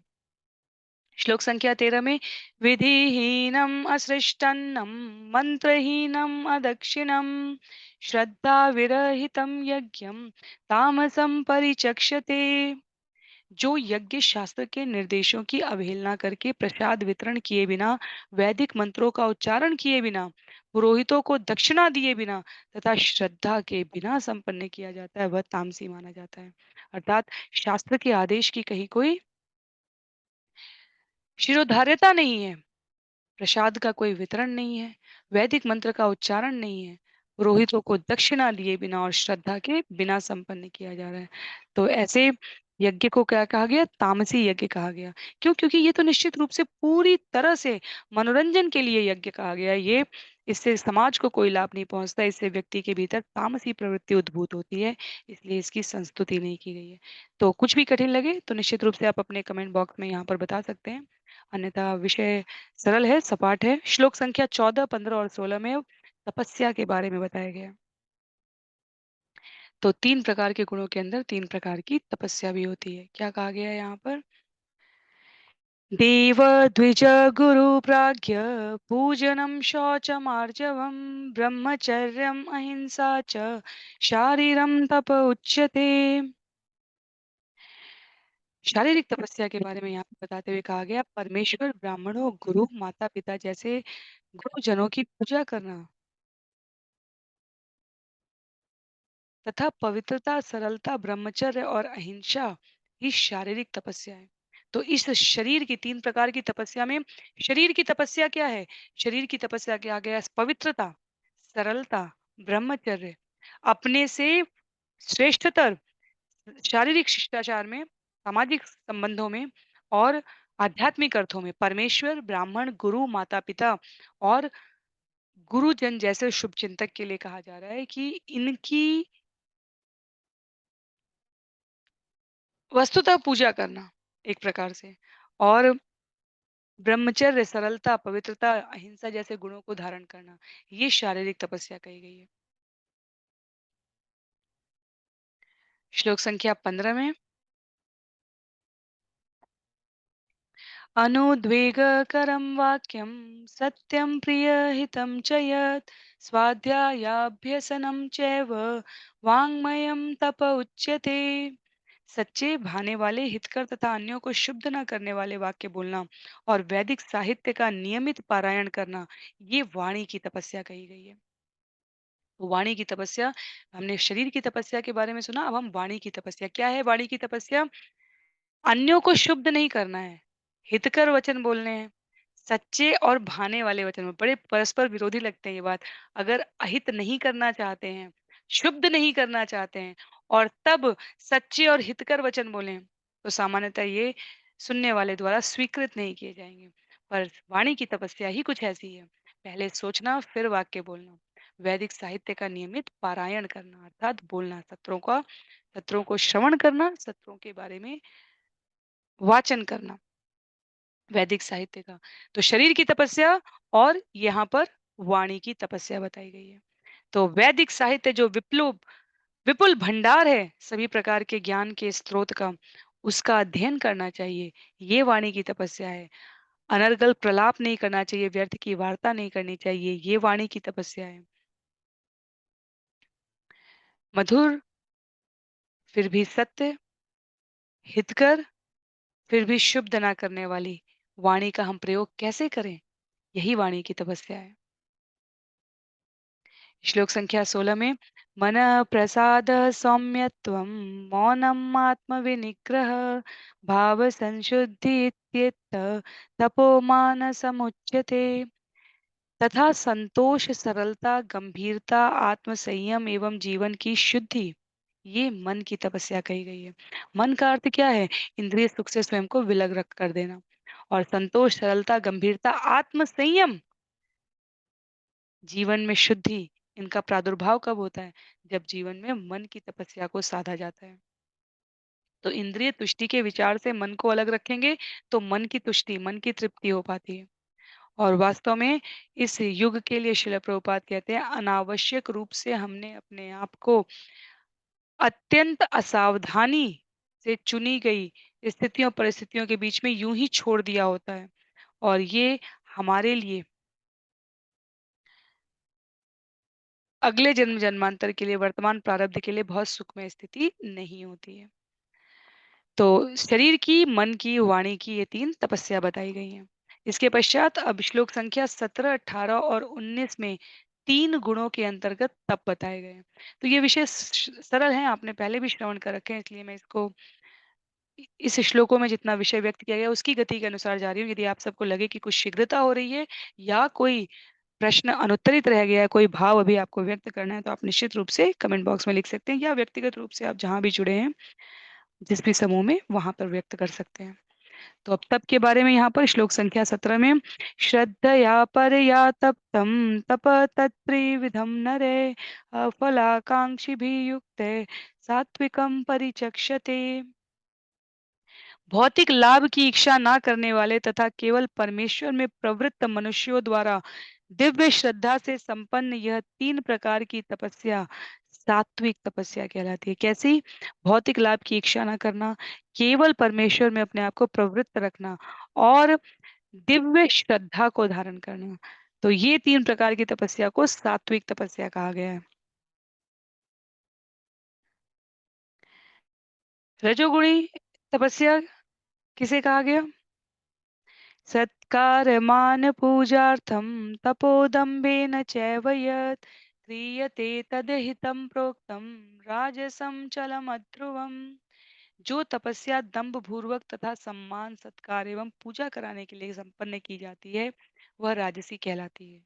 श्लोक संख्या 13 में विधिहीनम असृष्टन्नम मंत्रहीनम अदक्षिणम श्रद्धा विरहितम यज्ञम तामसम परिचक्षते। जो यज्ञ शास्त्र के निर्देशों की अवहेलना करके प्रसाद वितरण किए बिना, वैदिक मंत्रों का उच्चारण किए बिना, पुरोहितों को दक्षिणा दिए बिना तथा श्रद्धा के बिना संपन्न किया जाता है, वह तामसी माना जाता है। अर्थात शास्त्र के आदेश की कहीं कोई शिरोधार्यता नहीं है, प्रसाद का कोई वितरण नहीं है, वैदिक मंत्र का उच्चारण नहीं है, पुरोहितों को दक्षिणा लिए बिना और श्रद्धा के बिना संपन्न किया जा रहा है। तो ऐसे यज्ञ को क्या कहा गया? तामसी यज्ञ कहा गया। क्यों? क्योंकि ये तो निश्चित रूप से पूरी तरह से मनोरंजन के लिए यज्ञ कहा गया है। ये इससे समाज को कोई लाभ नहीं पहुंचता, इससे व्यक्ति के भीतर तामसी प्रवृत्ति उद्भूत होती है, इसलिए इसकी संस्तुति नहीं की गई है। तो कुछ भी कठिन लगे तो निश्चित रूप से आप अपने कमेंट बॉक्स में यहाँ पर बता सकते हैं, अन्यथा विषय सरल है, सपाट है। श्लोक संख्या 14, 15 और 16 में तपस्या के बारे में बताया गया। तो 3 प्रकार के गुणों के अंदर 3 प्रकार की तपस्या भी होती है। क्या कहा गया है यहाँ पर? देव द्विज गुरु प्राज्ञ पूजनम शौचमार्जवम ब्रह्मचर्यम अहिंसा च शारीरम तप उच्यते। शारीरिक तपस्या के बारे में यहाँ पे बताते हुए कहा गया, परमेश्वर, ब्राह्मणों, गुरु, माता पिता जैसे गुरुजनों की पूजा करना तथा पवित्रता, सरलता, ब्रह्मचर्य और अहिंसा ही शारीरिक तपस्या है। तो इस शरीर की 3 प्रकार की तपस्या में शरीर की तपस्या क्या है? शरीर की तपस्या क्या गया? पवित्रता, सरलता, ब्रह्मचर्य, अपने से श्रेष्ठतर शारीरिक शिष्टाचार में, सामाजिक संबंधों में और आध्यात्मिक अर्थों में परमेश्वर, ब्राह्मण, गुरु, माता-पिता और गुरुजन जैसे शुभचिंतक के लिए कहा जा रहा है कि इनकी वस्तुतः पूजा करना एक प्रकार से, और ब्रह्मचर्य, सरलता, पवित्रता, अहिंसा जैसे गुणों को धारण करना, ये शारीरिक तपस्या कही गई है। श्लोक संख्या 15 में अनुद्वेगकरं वाक्यं सत्यं प्रियहितं च यत् स्वाध्यायाभ्यसनं चैव वाङ्मयं तप उच्यते। सच्चे भाने वाले, हितकर तथा अन्यों को शुद्ध न करने वाले वाक्य बोलना और वैदिक साहित्य का नियमित पारायण करना, ये वाणी की तपस्या कही गई है। तो वाणी की तपस्या, हमने शरीर की तपस्या के बारे में सुना, अब हम वाणी की तपस्या, क्या है वाणी की तपस्या? अन्यों को शुद्ध नहीं करना है, हितकर वचन बोलने हैं, सच्चे और भाने वाले वचन में, बड़े परस्पर विरोधी लगते हैं ये बात। अगर अहित नहीं करना चाहते हैं, शुद्ध नहीं करना चाहते हैं और तब सच्चे और हितकर वचन बोलें, तो सामान्यतः ये सुनने वाले द्वारा स्वीकृत नहीं किए जाएंगे। पर वाणी की तपस्या ही कुछ ऐसी है, पहले सोचना फिर वाक्य बोलना, वैदिक साहित्य का नियमित पारायण करना अर्थात बोलना, सत्रों को श्रवण करना, सत्रों के बारे में वाचन करना वैदिक साहित्य का। तो शरीर की तपस्या और यहाँ पर वाणी की तपस्या बताई गई है। तो वैदिक साहित्य जो विपुल भंडार है सभी प्रकार के ज्ञान के स्रोत का, उसका अध्ययन करना चाहिए, ये वाणी की तपस्या है। अनर्गल प्रलाप नहीं करना चाहिए, व्यर्थ की वार्ता नहीं करनी चाहिए, ये वाणी की तपस्या है। मधुर फिर भी सत्य, हितकर फिर भी शुभ ना करने वाली वाणी का हम प्रयोग कैसे करें, यही वाणी की तपस्या है। श्लोक संख्या 16 में मन प्रसाद सौम्यत्वं मौनम आत्मविनिग्रह भाव संशुद्धि इत्येत तपो मानसमुच्यते। तथा संतोष, सरलता, गंभीरता, आत्म संयम एवं जीवन की शुद्धि, ये मन की तपस्या कही गई है। मन का अर्थ क्या है? इंद्रिय सुख से स्वयं को विलग रख कर देना। और संतोष, सरलता, गंभीरता, आत्म संयम, जीवन में शुद्धि, इनका प्रादुर्भाव कब होता है? जब जीवन में मन की तपस्या को साधा जाता है। तो इंद्रिय तुष्टि के विचार से मन को अलग रखेंगे तो मन की तुष्टि, मन की तृप्ति हो पाती है। और वास्तव में इस युग के लिए शिला प्रभुपाद कहते हैं, अनावश्यक रूप से हमने अपने आप को अत्यंत असावधानी से चुनी गई स्थितियों परिस्थितियों के बीच में यूं ही छोड़ दिया होता है, और ये हमारे लिए अगले जन्म जन्मांतर के लिए, वर्तमान प्रारब्ध के लिए बहुत सुखमय स्थिति नहीं होती है। तो शरीर की, मन की, वाणी की, ये 3 तपस्या बताई गई हैं। इसके पश्चात अब श्लोक संख्या 17, 18 और 19 में 3 गुणों के अंतर्गत तप बताए गए हैं। तो ये विषय सरल है, आपने पहले भी श्रवण कर रखे हैं, इसलिए मैं इसको इस श्लोकों में जितना विषय व्यक्त किया गया उसकी गति के अनुसार जा रही हूँ। यदि आप सबको लगे कि कुछ शीघ्रता हो रही है या कोई प्रश्न अनुत्तरित रह गया है, कोई भाव अभी आपको व्यक्त करना है, तो आप निश्चित रूप से कमेंट बॉक्स में लिख सकते हैं, या व्यक्तिगत रूप से आप जहाँ भी जुड़े हैं, जिस भी समूह में, वहां पर व्यक्त कर सकते हैं। तो अब तप के बारे में यहाँ पर श्लोक संख्या 17 में श्रद्धया परया तप्तं तप तत्त्रिविधं नरे अफलाकांक्षी युक्त सात्विकं परिचक्षते। भौतिक लाभ की इच्छा ना करने वाले तथा केवल परमेश्वर में प्रवृत्त मनुष्यों द्वारा दिव्य श्रद्धा से संपन्न यह 3 प्रकार की तपस्या सात्विक तपस्या कहलाती है। कैसी? भौतिक लाभ की इच्छा ना करना, केवल परमेश्वर में अपने आप को प्रवृत्त रखना और दिव्य श्रद्धा को धारण करना। तो ये 3 प्रकार की तपस्या को सात्विक तपस्या कहा गया है। रजोगुणी तपस्या किसे कहा गया? सत्कारमानपूजार्थं तपोदम्भेन चैव यत् क्रियते तदहितं प्रोक्तं राजसं चलमध्रुवम्। जो तपस्या दंभ पूर्वक तथा सम्मान, सत्कार एवं पूजा कराने के लिए संपन्न की जाती है, वह राजसी कहलाती है।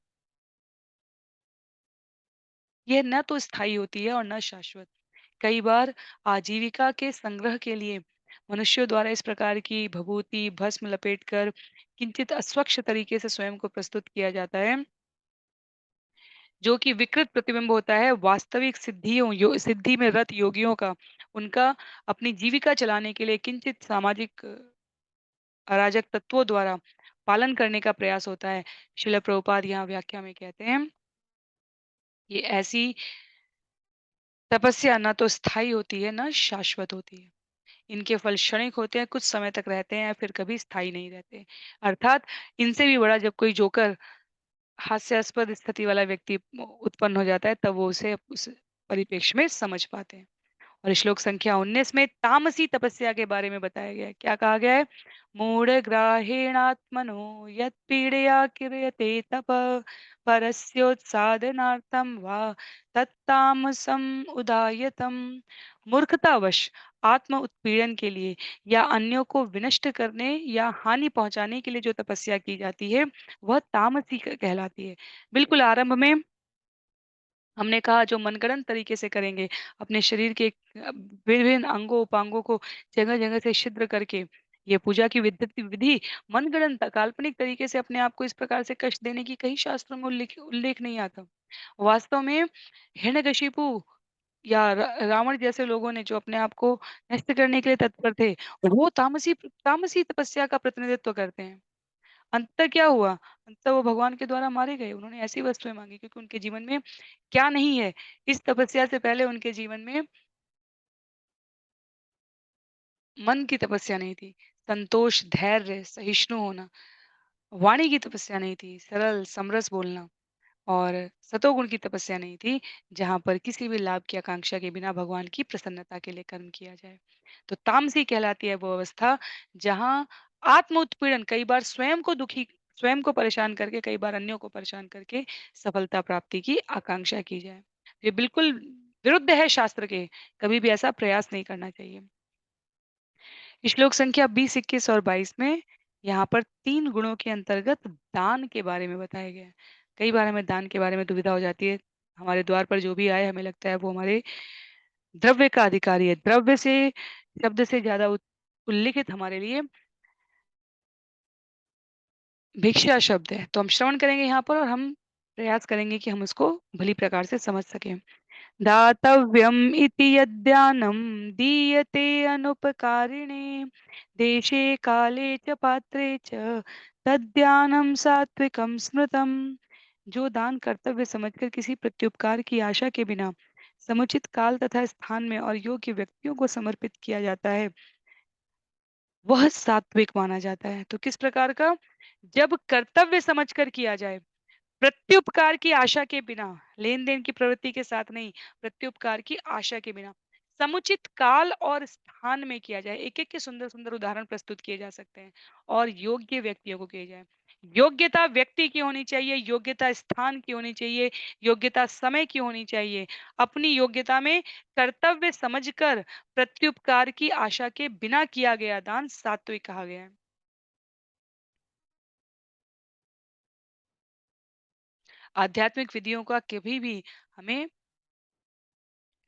यह न तो स्थायी होती है और न शाश्वत। कई बार आजीविका के संग्रह के लिए मनुष्यों द्वारा इस प्रकार की भभूति, भस्म लपेटकर किंचित अस्वच्छ तरीके से स्वयं को प्रस्तुत किया जाता है, जो कि विकृत प्रतिबिंब होता है वास्तविक सिद्धि में रत योगियों का, उनका अपनी जीविका चलाने के लिए किंचित सामाजिक अराजक तत्वों द्वारा पालन करने का प्रयास होता है। श्रील प्रभुपाद यहाँ व्याख्या में कहते हैं, ये ऐसी तपस्या ना तो स्थायी होती है, ना शाश्वत होती है। इनके फल क्षणिक होते हैं, कुछ समय तक रहते हैं, फिर कभी स्थायी नहीं रहते। अर्थात इनसे भी बड़ा जब कोई जोकर हास्यास्पद स्थिति वाला व्यक्ति उत्पन्न हो जाता है, तब वो उसे उस परिप्रेक्ष्य में समझ पाते हैं। और श्लोक संख्या 19 में तामसी तपस्या के बारे में बताया गया है। क्या कहा गया है? मूढ़ ग्राहेणात्मनो यत् पीड़या क्रियते तप परस्योत्साधनार्थम वा तत्तामसम उदायतम। मूर्खतावश आत्म उत्पीड़न के लिए या अन्यों को विनष्ट करने या हानि पहुंचाने के लिए जो तपस्या की जाती है, वह तामसी कहलाती है। बिल्कुल आरंभ में हमने कहा जो मनगढ़ंत तरीके से करेंगे, अपने शरीर के विभिन्न अंगों उपांगों को जगह-जगह से छिद्र करके, ये पूजा की विद्धि विधि मनगढ़ंत काल्पनिक तरीके से अपने आप को इस प्रकार से कष्ट देने की कहीं शास्त्रों में उल्लेख उल्लेख नहीं आता। वास्तव में हिरण्यकशिपु या रावण जैसे लोगों ने जो अपने आप को नष्ट करने के लिए तत्पर थे, वो तामसी तपस्या का प्रतिनिधित्व करते हैं। अंततः क्या हुआ? अंततः वो भगवान के द्वारा मारे गए। उन्होंने ऐसी वस्तुएँ माँगी क्योंकि उनके जीवन में क्या नहीं है? इस तपस्या से पहले उनके जीवन में मन की तपस्या नहीं थी, संतोष, धैर्य, सहिष्णु होना, वाणी की तपस्या नहीं थी, सरल, समरस बोलना और सतोगुण की तपस्या नहीं थी, जहाँ पर किसी भी लाभ की आकांक्षा के बिना भगवान की प्रसन्नता के लिए कर्म किया जाए। तो तामसी कहलाती है वो अवस्था जहाँ आत्म उत्पीड़न कई बार स्वयं को परेशान करके, कई बार अन्यों को परेशान करके सफलता प्राप्ति की आकांक्षा की जाए। ये बिल्कुल विरुद्ध है शास्त्र के, कभी भी ऐसा प्रयास नहीं करना चाहिए। श्लोक संख्या 20, 21 और 22 में यहाँ पर 3 गुणों के अंतर्गत दान के बारे में बताया गया है। कई बार हमें दान के बारे में दुविधा हो जाती है। हमारे द्वार पर जो भी आए हमें लगता है वो हमारे द्रव्य का अधिकारी है। द्रव्य से शब्द से ज़्यादा उल्लिखित हमारे लिए भिक्षा शब्द है। तो हम श्रवण करेंगे यहाँ पर और हम प्रयास करेंगे कि हम उसको भली प्रकार से समझ सकें। दातव्यम् इति यद्दानं दीयते अनुपकारिणे देशे काले च पात्रे च तद्दानं सात्विकं स्मृतम्। जो दान कर्तव्य समझकर किसी प्रत्युपकार की आशा के बिना समुचित काल तथा स्थान में और योग्य व्यक्तियों को समर्पित किया जाता है, वह सात्विक माना जाता है। तो किस प्रकार का? जब कर्तव्य समझकर किया जाए, प्रत्युपकार की आशा के बिना, लेन-देन की प्रवृत्ति के साथ नहीं, प्रत्युपकार की आशा के बिना, समुचित काल और स्थान में किया जाए। एक-एक के सुंदर-सुंदर उदाहरण प्रस्तुत किए जा सकते हैं और योग्य व्यक्तियों को किए जाएँ। योग्यता व्यक्ति की होनी चाहिए, योग्यता स्थान की होनी चाहिए, योग्यता समय की होनी चाहिए। अपनी योग्यता में कर्तव्य समझकर प्रत्युपकार की आशा के बिना किया गया दान सात्विक कहा गया है। आध्यात्मिक विधियों का कभी भी हमें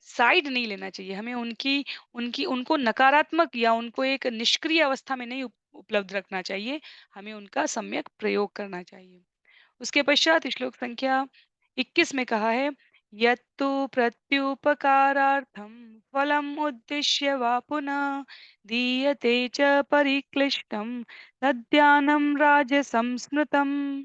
साइड नहीं लेना चाहिए। हमें उनकी उनकी उनको नकारात्मक या उनको एक निष्क्रिय अवस्था में नहीं उपलब्ध रखना चाहिए। हमें उनका सम्यक प्रयोग करना चाहिए। उसके पश्चात श्लोक संख्या 21 में कहा है, यत्तु प्रत्युपकारार्थं फलम् उद्दिश्य वा पुनः दीयते च परिक्लिष्टं तद्दानं राजसं स्मृतम्।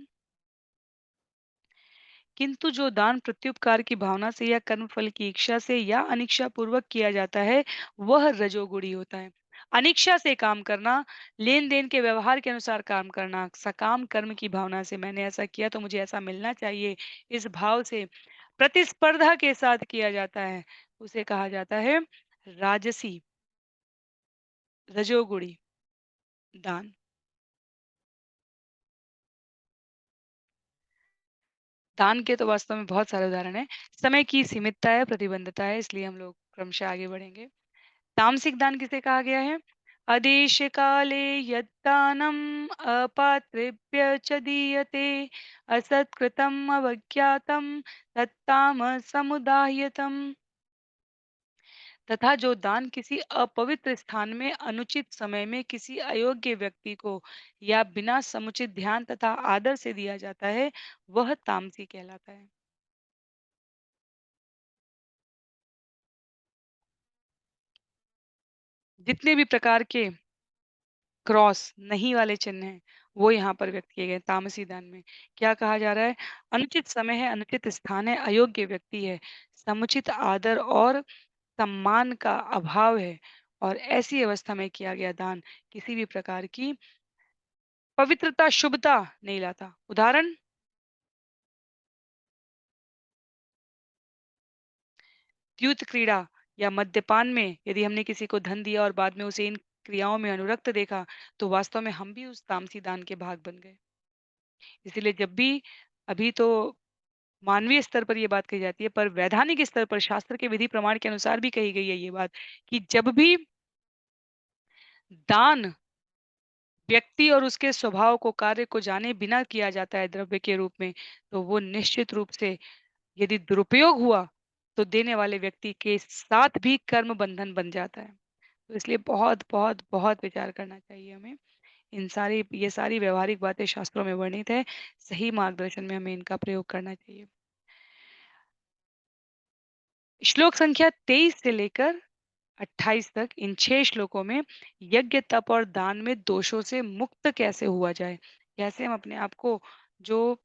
किंतु जो दान प्रत्युपकार की भावना से या कर्मफल की इच्छा से या अनिच्छा पूर्वक किया जाता है, वह रजोगुणी होता है। अनिच्छा से काम करना, लेन देन के व्यवहार के अनुसार काम करना, सकाम कर्म की भावना से मैंने ऐसा किया तो मुझे ऐसा मिलना चाहिए, इस भाव से प्रतिस्पर्धा के साथ किया जाता है, उसे कहा जाता है राजसी, रजोगुणी दान। दान के तो वास्तव में बहुत सारे उदाहरण हैं। समय की सीमितता है, प्रतिबंधता है, इसलिए हम लोग क्रमशः आगे बढ़ेंगे। तामसिक दान किसे कहा गया है? अदेश काले यद्दानम् अपात्रेभ्य च दीयते असत्कृतम् अवज्ञातं तत्तामसमुदाह्यतम्। तथा जो दान किसी अपवित्र स्थान में अनुचित समय में किसी अयोग्य व्यक्ति को या बिना समुचित ध्यान तथा आदर से दिया जाता है, वह तामसी कहलाता है। जितने भी प्रकार के क्रॉस नहीं वाले चिन्ह हैं, वो यहाँ पर व्यक्त किए गए हैं तामसी दान में। क्या कहा जा रहा है? अनुचित समय है, अनुचित स्थान है, अयोग्य व्यक्ति है, समुचित आदर और सम्मान का अभाव है और ऐसी अवस्था में किया गया दान किसी भी प्रकार की पवित्रता, शुभता नहीं लाता। उदाहरण, द्यूत क्रीड़ा या मद्यपान में यदि हमने किसी को धन दिया और बाद में उसे इन क्रियाओं में अनुरक्त देखा, तो वास्तव में हम भी उस तामसी दान के भाग बन गए। इसीलिए जब भी अभी तो मानवीय स्तर पर ये बात कही जाती है, पर वैधानिक स्तर पर शास्त्र के विधि प्रमाण के अनुसार भी कही गई है ये बात कि जब भी दान व्यक्ति और उसके स्वभाव को, कार्य को जाने बिना किया जाता है द्रव्य के रूप में, तो वो निश्चित रूप से यदि दुरुपयोग हुआ, तो देने वाले व्यक्ति के साथ भी कर्म बंधन बन जाता है। तो इसलिए बहुत, बहुत, बहुत विचार करना चाहिए हमें। ये सारी व्यावहारिक बातें शास्त्रों में वर्णित है। सही मार्गदर्शन में हमें इनका प्रयोग करना चाहिए। श्लोक संख्या 23 से लेकर 28 तक इन 6 श्लोकों में यज्ञ, तप और दान में दोषों से मुक्त कैसे हुआ जाए? कैसे हम अपने आप को, जो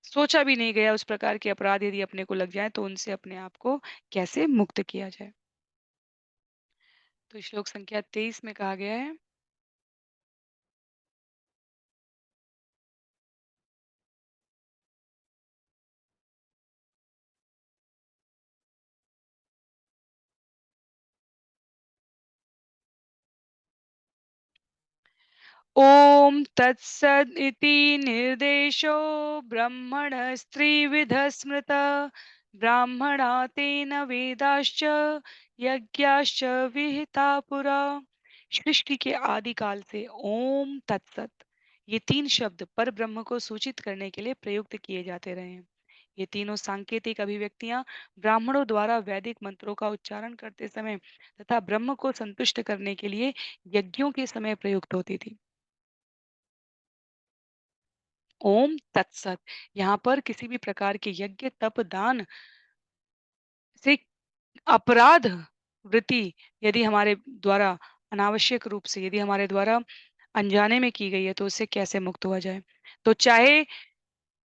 सोचा भी नहीं गया उस प्रकार के अपराध यदि अपने को लग जाए, तो उनसे अपने आप को कैसे मुक्त किया जाए? तो श्लोक संख्या 23 में कहा गया है, ओम तत्सद इति निर्देशो ब्रह्मणस्त्रिविधः स्मृतः ब्राह्मणातेन वेदाश्च यज्ञाश्च विहिता पुरा। सृष्टि के आदि काल से ओम तत्सत ये तीन शब्द पर ब्रह्म को सूचित करने के लिए प्रयुक्त किए जाते रहे हैं। ये तीनों सांकेतिक अभिव्यक्तियां ब्राह्मणों द्वारा वैदिक मंत्रों का उच्चारण करते समय तथा ब्रह्म को संतुष्ट करने के लिए यज्ञों के समय प्रयुक्त होती थी। ओम तत्सत यहाँ पर किसी भी प्रकार के यज्ञ, तप, दान से अपराध वृत्ति यदि हमारे द्वारा अनावश्यक रूप से, यदि हमारे द्वारा अनजाने में की गई है, तो उससे कैसे मुक्त हुआ जाए? तो चाहे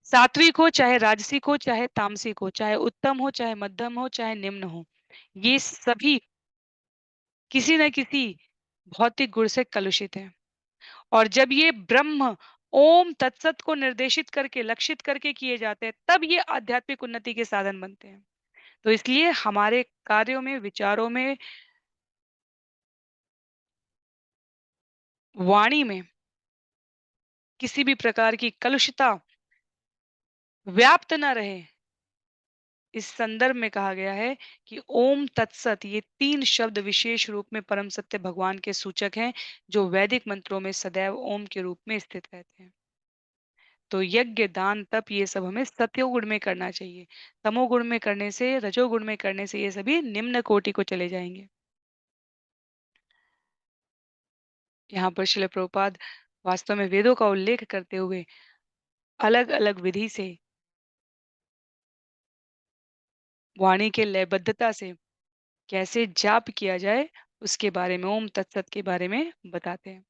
सात्विक हो, चाहे राजसिक हो, चाहे तामसिक हो, चाहे उत्तम हो, चाहे मध्यम हो, चाहे निम्न हो, ये सभी किसी न किसी भौतिक गुण से कलुषित हैं। और जब ये ब्रह्म ओम तत्सत को निर्देशित करके, लक्षित करके किए जाते हैं, तब ये आध्यात्मिक उन्नति के साधन बनते हैं। तो इसलिए हमारे कार्यों में, विचारों में, वाणी में किसी भी प्रकार की कलुषता व्याप्त न रहे, इस संदर्भ में कहा गया है कि ओम तत्सत ये तीन शब्द विशेष रूप में परम सत्य भगवान के सूचक हैं, जो वैदिक मंत्रों में सदैव ओम के रूप में स्थित रहते हैं। तो यज्ञ, दान, तप ये सब हमें सत्योगुण में करना चाहिए। तमोगुण में करने से, रजोगुण में करने से ये सभी निम्न कोटि को चले जाएंगे। यहाँ पर श्रील प्रभुपाद वास्तव में वेदों का उल्लेख करते हुए अलग अलग विधि से, वाणी के लयबद्धता से कैसे जाप किया जाए, उसके बारे में, ओम तत्सत के बारे में बताते हैं।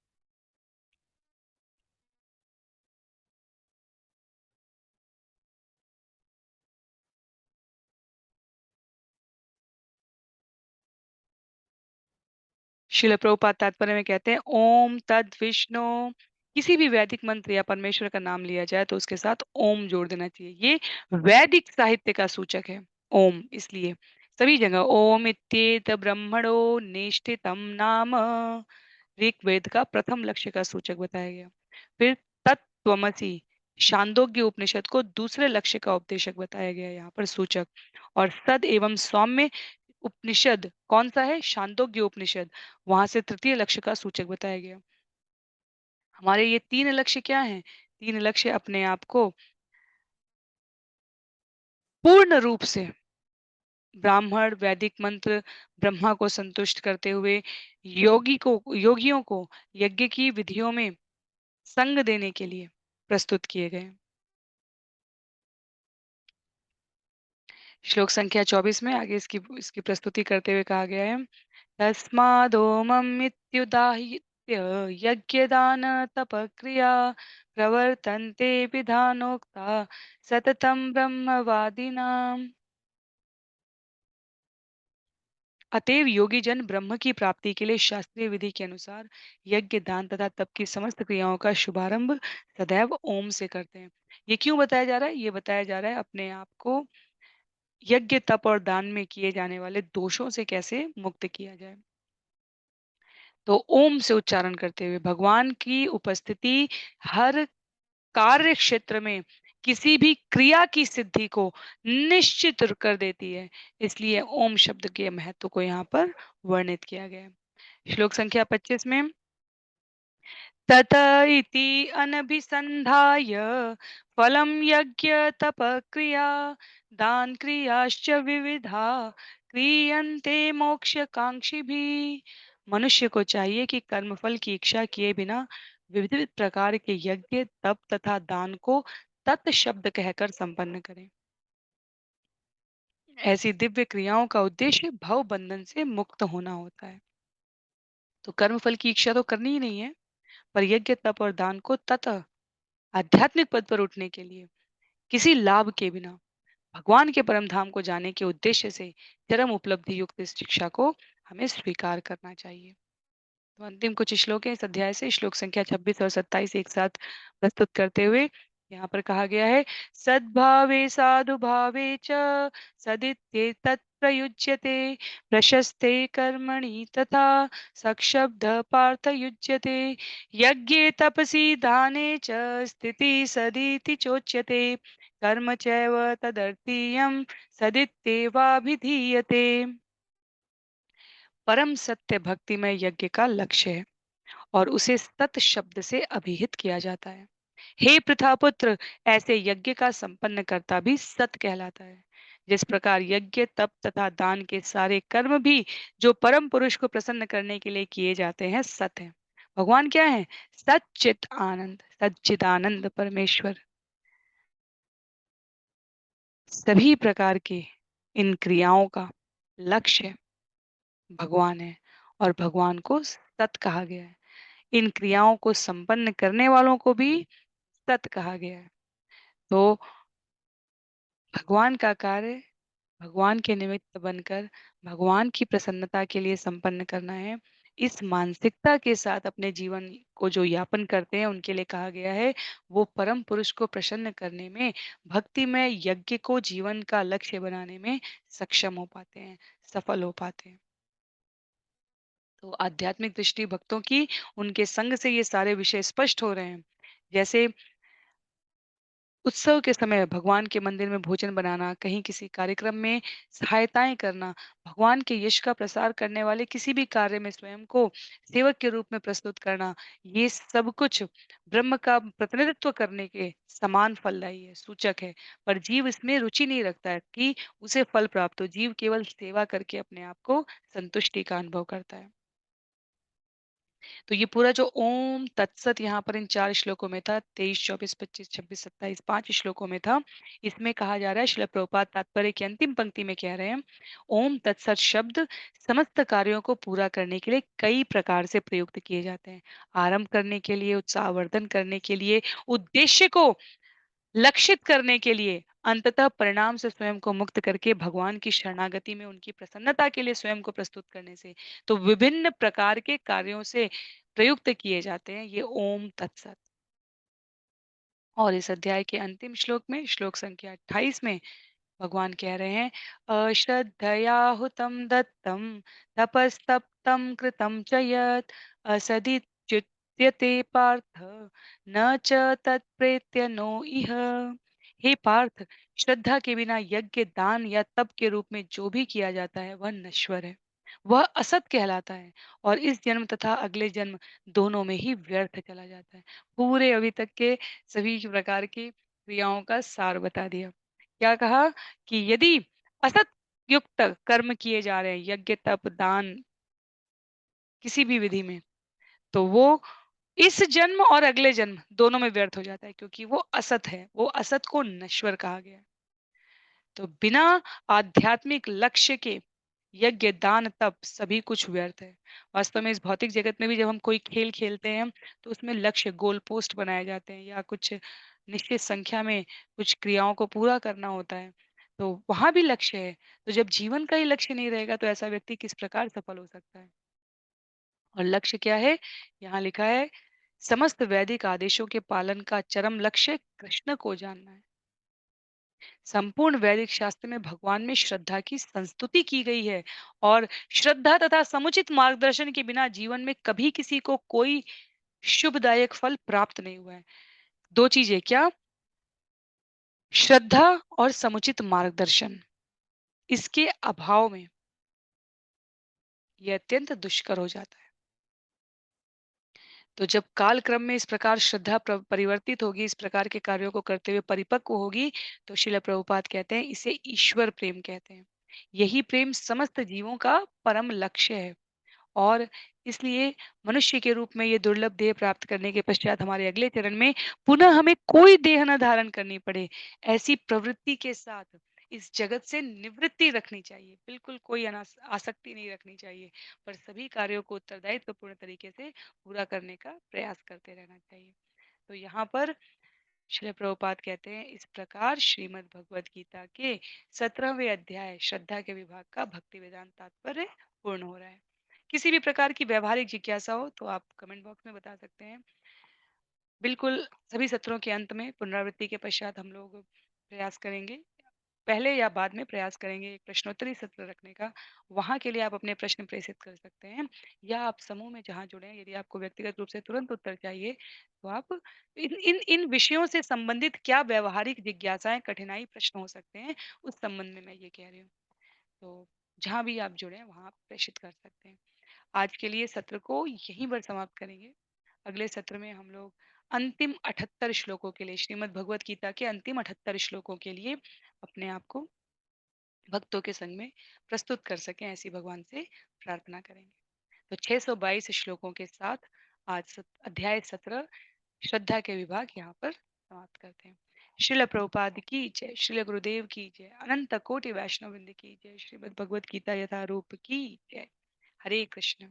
शिल प्रभुपाद तात्पर्य में कहते हैं, ओम तद विष्णु, किसी भी वैदिक मंत्र या परमेश्वर का नाम लिया जाए तो उसके साथ ओम जोड़ देना चाहिए। ये वैदिक साहित्य का सूचक है ओम। इसलिए सभी जगह ओम इत्येत ब्रह्मणो निष्ठितम नाम ऋग्वेद का प्रथम लक्ष्य का सूचक बताया गया। फिर तत्त्वमसि छांदोग्य उपनिषद को दूसरे लक्ष्य का उपदेशक बताया गया यहाँ पर सूचक। और सद एवं सौम्य उपनिषद कौन सा है? छांदोग्य उपनिषद, वहां से तृतीय लक्ष्य का सूचक बताया गया। हमारे ये तीन लक्ष्य क्या हैं? तीन लक्ष्य अपने आप को पूर्ण रूप से ब्राह्मण, वैदिक मंत्र, ब्रह्मा को संतुष्ट करते हुए योगियों को यज्ञ की विधियों में संग देने के लिए प्रस्तुत किए गए। श्लोक संख्या 24 में आगे इसकी इसकी प्रस्तुति करते हुए कहा गया है, तस्मादोममित्युदाहृत्य यज्ञदानतपक्रिया प्रवर्तन्ते विधानोक्ता सततं ब्रह्मवादिनाम्। अतएव योगी जन ब्रह्म की प्राप्ति के लिए शास्त्रीय विधि के अनुसार यज्ञ दान तथा तप की समस्त क्रियाओं का शुभारंभ सदैव ओम से करते हैं। ये क्यों बताया जा रहा है? ये बताया जा रहा है अपने आप को यज्ञ तप और दान में किए जाने वाले दोषों से कैसे मुक्त किया जाए। तो ओम से उच्चारण करते हुए भगवान की उपस्थिति हर कार्य क्षेत्र में किसी भी क्रिया की सिद्धि को निश्चित कर देती है। इसलिए ओम शब्द के महत्व को यहाँ पर वर्णित किया गया है। श्लोक संख्या 25 में तत इति अनभिसन्धाय फलं यज्ञ तप क्रिया दान क्रियाश्च विविधा क्रियन्ते मोक्ष कांक्षी भी। मनुष्य को चाहिए कि कर्मफल की इच्छा किए बिना विविध प्रकार के यज्ञ तप तथा दान को तत् शब्द कहकर संपन्न करें। ऐसी दिव्य क्रियाओं का उद्देश्य भव बंधन से मुक्त होना होता है। तो कर्मफल की इच्छा तो करनी ही नहीं है, पर यज्ञ तप और दान को ततः आध्यात्मिक पद पर उठने के लिए किसी लाभ के बिना भगवान के परम धाम को जाने के उद्देश्य से चरम उपलब्धि युक्त इस शिक्षा को हमें स्वीकार करना चाहिए। तो अंतिम कुछ श्लोक हैं इस अध्याय से, श्लोक संख्या 26 और 27 एक साथ प्रस्तुत करते हुए यहाँ पर कहा गया है सद्भावे साधु भावे च सदित्येतत् प्रयुज्यते प्रशस्ते कर्मणि तथा सक्षब्द पार्थ युज्यते यज्ञे तपसि दाने च स्थिति सदिति चोच्यते कर्म चैव तदर्थीयं सदित्येवाभिधीयते। परम सत्य भक्तिमय यज्ञ का लक्ष्य है और उसे सत शब्द से अभिहित किया जाता है। हे प्रथापुत्र, ऐसे यज्ञ का संपन्न करता भी सत कहलाता है। जिस प्रकार यज्ञ तप तथा दान के सारे कर्म भी जो परम पुरुष को प्रसन्न करने के लिए किए जाते हैं सत है। भगवान क्या है? सच्चित आनंद, सच्चिदानंद परमेश्वर। सभी प्रकार के इन क्रियाओं का लक्ष्य भगवान है और भगवान को सत कहा गया है। इन क्रियाओं को संपन्न करने वालों को भी सत कहा गया है। तो भगवान का कार्य भगवान के निमित्त बनकर भगवान की प्रसन्नता के लिए संपन्न करना है। इस मानसिकता के साथ अपने जीवन को जो यापन करते हैं उनके लिए कहा गया है वो परम पुरुष को प्रसन्न करने में भक्ति में यज्ञ को जीवन का लक्ष्य बनाने में सक्षम हो पाते हैं, सफल हो पाते हैं। तो आध्यात्मिक दृष्टि भक्तों की उनके संग से ये सारे विषय स्पष्ट हो रहे हैं। जैसे उत्सव के समय भगवान के मंदिर में भोजन बनाना, कहीं किसी कार्यक्रम में सहायताएं करना, भगवान के यश का प्रसार करने वाले किसी भी कार्य में स्वयं को सेवक के रूप में प्रस्तुत करना, ये सब कुछ ब्रह्म का प्रतिनिधित्व करने के समान फलदायी है, सूचक है। पर जीव इसमें रुचि नहीं रखता है कि उसे फल प्राप्त हो। जीव केवल सेवा करके अपने आप को संतुष्टि का अनुभव करता है। तो ये पूरा जो ओम तत्सत यहाँ पर इन 4 श्लोकों में था, 23, 24, 25, 26, 27 5 श्लोकों में था। इसमें कहा जा रहा है, श्रील प्रभुपाद तात्पर्य की अंतिम पंक्ति में कह रहे हैं, ओम तत्सत शब्द समस्त कार्यों को पूरा करने के लिए कई प्रकार से प्रयुक्त किए जाते हैं। आरंभ करने के लिए, उत्साहवर्धन करने के लिए, उद्देश्य को लक्षित करने के लिए, अंततः परिणाम से स्वयं को मुक्त करके भगवान की शरणागति में उनकी प्रसन्नता के लिए स्वयं को प्रस्तुत करने से, तो विभिन्न प्रकार के कार्यों से प्रयुक्त किए जाते हैं ये ओम तत्सत। और इस अध्याय के अंतिम श्लोक में, श्लोक संख्या 28 में भगवान कह रहे हैं अश्रद्धया हुतम दत्तम तपस्तप्तम कृतम च यत् असदिच्युत्यते पार्थ न च तत्प्रेत्य नो इह। हे पार्थ, श्रद्धा के बिना यज्ञ दान या तप के रूप में जो भी किया जाता है वह नश्वर है, वह असत कहलाता है और इस जन्म तथा अगले जन्म दोनों में ही व्यर्थ चला जाता है। पूरे अभी तक के सभी प्रकार की क्रियाओं का सार बता दिया। क्या कहा कि यदि असत युक्त कर्म किए जा रहे हैं, यज्ञ तप दान किसी भी विधि में, तो वो इस जन्म और अगले जन्म दोनों में व्यर्थ हो जाता है, क्योंकि वो असत है, वो असत को नश्वर कहा गया है। तो बिना आध्यात्मिक लक्ष्य के यज्ञ, दान, तप सभी कुछ व्यर्थ है। वास्तव में इस भौतिक जगत में भी जब हम कोई खेल खेलते हैं, तो उसमें लक्ष्य गोल पोस्ट बनाए जाते हैं या कुछ निश्चित संख्या में कुछ क्रियाओं को पूरा करना होता है, तो वहाँ भी लक्ष्य है। तो जब जीवन का ही लक्ष्य नहीं रहेगा, तो ऐसा व्यक्ति किस प्रकार सफल हो सकता है? और लक्ष्य क्या है? यहाँ लिखा है, समस्त वैदिक आदेशों के पालन का चरम लक्ष्य कृष्ण को जानना है। संपूर्ण वैदिक शास्त्र में भगवान में श्रद्धा की संस्तुति की गई है और श्रद्धा तथा समुचित मार्गदर्शन के बिना जीवन में कभी किसी को कोई शुभदायक फल प्राप्त नहीं हुआ है। दो चीजें क्या? श्रद्धा और समुचित मार्गदर्शन। इसके अभाव में यह अत्यंत दुष्कर हो जाता है। तो जब काल क्रम में इस प्रकार श्रद्धा परिवर्तित होगी, इस प्रकार के कार्यों को करते हुए परिपक्व होगी, तो श्रील प्रभुपाद कहते हैं इसे ईश्वर प्रेम कहते हैं। यही प्रेम समस्त जीवों का परम लक्ष्य है। और इसलिए मनुष्य के रूप में ये दुर्लभ देह प्राप्त करने के पश्चात हमारे अगले चरण में पुनः हमें कोई देह न धारण करनी पड़े, ऐसी प्रवृत्ति के साथ इस जगत से निवृत्ति रखनी चाहिए। बिल्कुल कोई आसक्ति नहीं रखनी चाहिए, पर सभी कार्यों को उत्तरदायित्व पूर्ण तरीके से पूरा करने का प्रयास करते रहना चाहिए। तो यहाँ पर श्रील प्रभुपाद कहते हैं, इस प्रकार श्रीमद् भगवद गीता के 17वें अध्याय श्रद्धा के विभाग का भक्ति वेदांत तात्पर्य पूर्ण हो रहा है। किसी भी प्रकार की व्यावहारिक जिज्ञासा हो तो आप कमेंट बॉक्स में बता सकते हैं। बिल्कुल सभी सत्रों के अंत में पुनरावृत्ति के पश्चात हम लोग प्रयास करेंगे, पहले या बाद में प्रयास करेंगे एक प्रश्नोत्तरी सत्र रखने का। वहाँ के लिए आप अपने प्रश्न प्रेषित कर सकते हैं, या आप समूह में जहाँ जुड़े हैं, यदि आपको व्यक्तिगत रूप से तुरंत उत्तर चाहिए, तो आप इन इन इन विषयों से संबंधित क्या व्यावहारिक जिज्ञासाएं, कठिनाई प्रश्न हो सकते हैं, उस संबंध में मैं ये कह रही हूँ। तो जहाँ भी आप जुड़े हैं वहाँ आप प्रेषित कर सकते हैं। आज के लिए सत्र को यहीं पर समाप्त करेंगे। अगले सत्र में हम लोग अंतिम 78 श्लोकों के लिए, श्रीमद् भगवत गीता के अंतिम 78 श्लोकों के लिए अपने आप को भक्तों के संग में प्रस्तुत कर सकें, ऐसी भगवान से प्रार्थना करेंगे। तो 622 श्लोकों के साथ आज अध्याय 17 श्रद्धा के विभाग यहाँ पर समाप्त करते हैं। श्रील प्रभुपाद की जय, श्रील गुरुदेव की जय, अनंत कोटि वैष्णव वृंद की जय, श्रीमद् भगवत गीता यथा रूप की जय। हरे कृष्ण।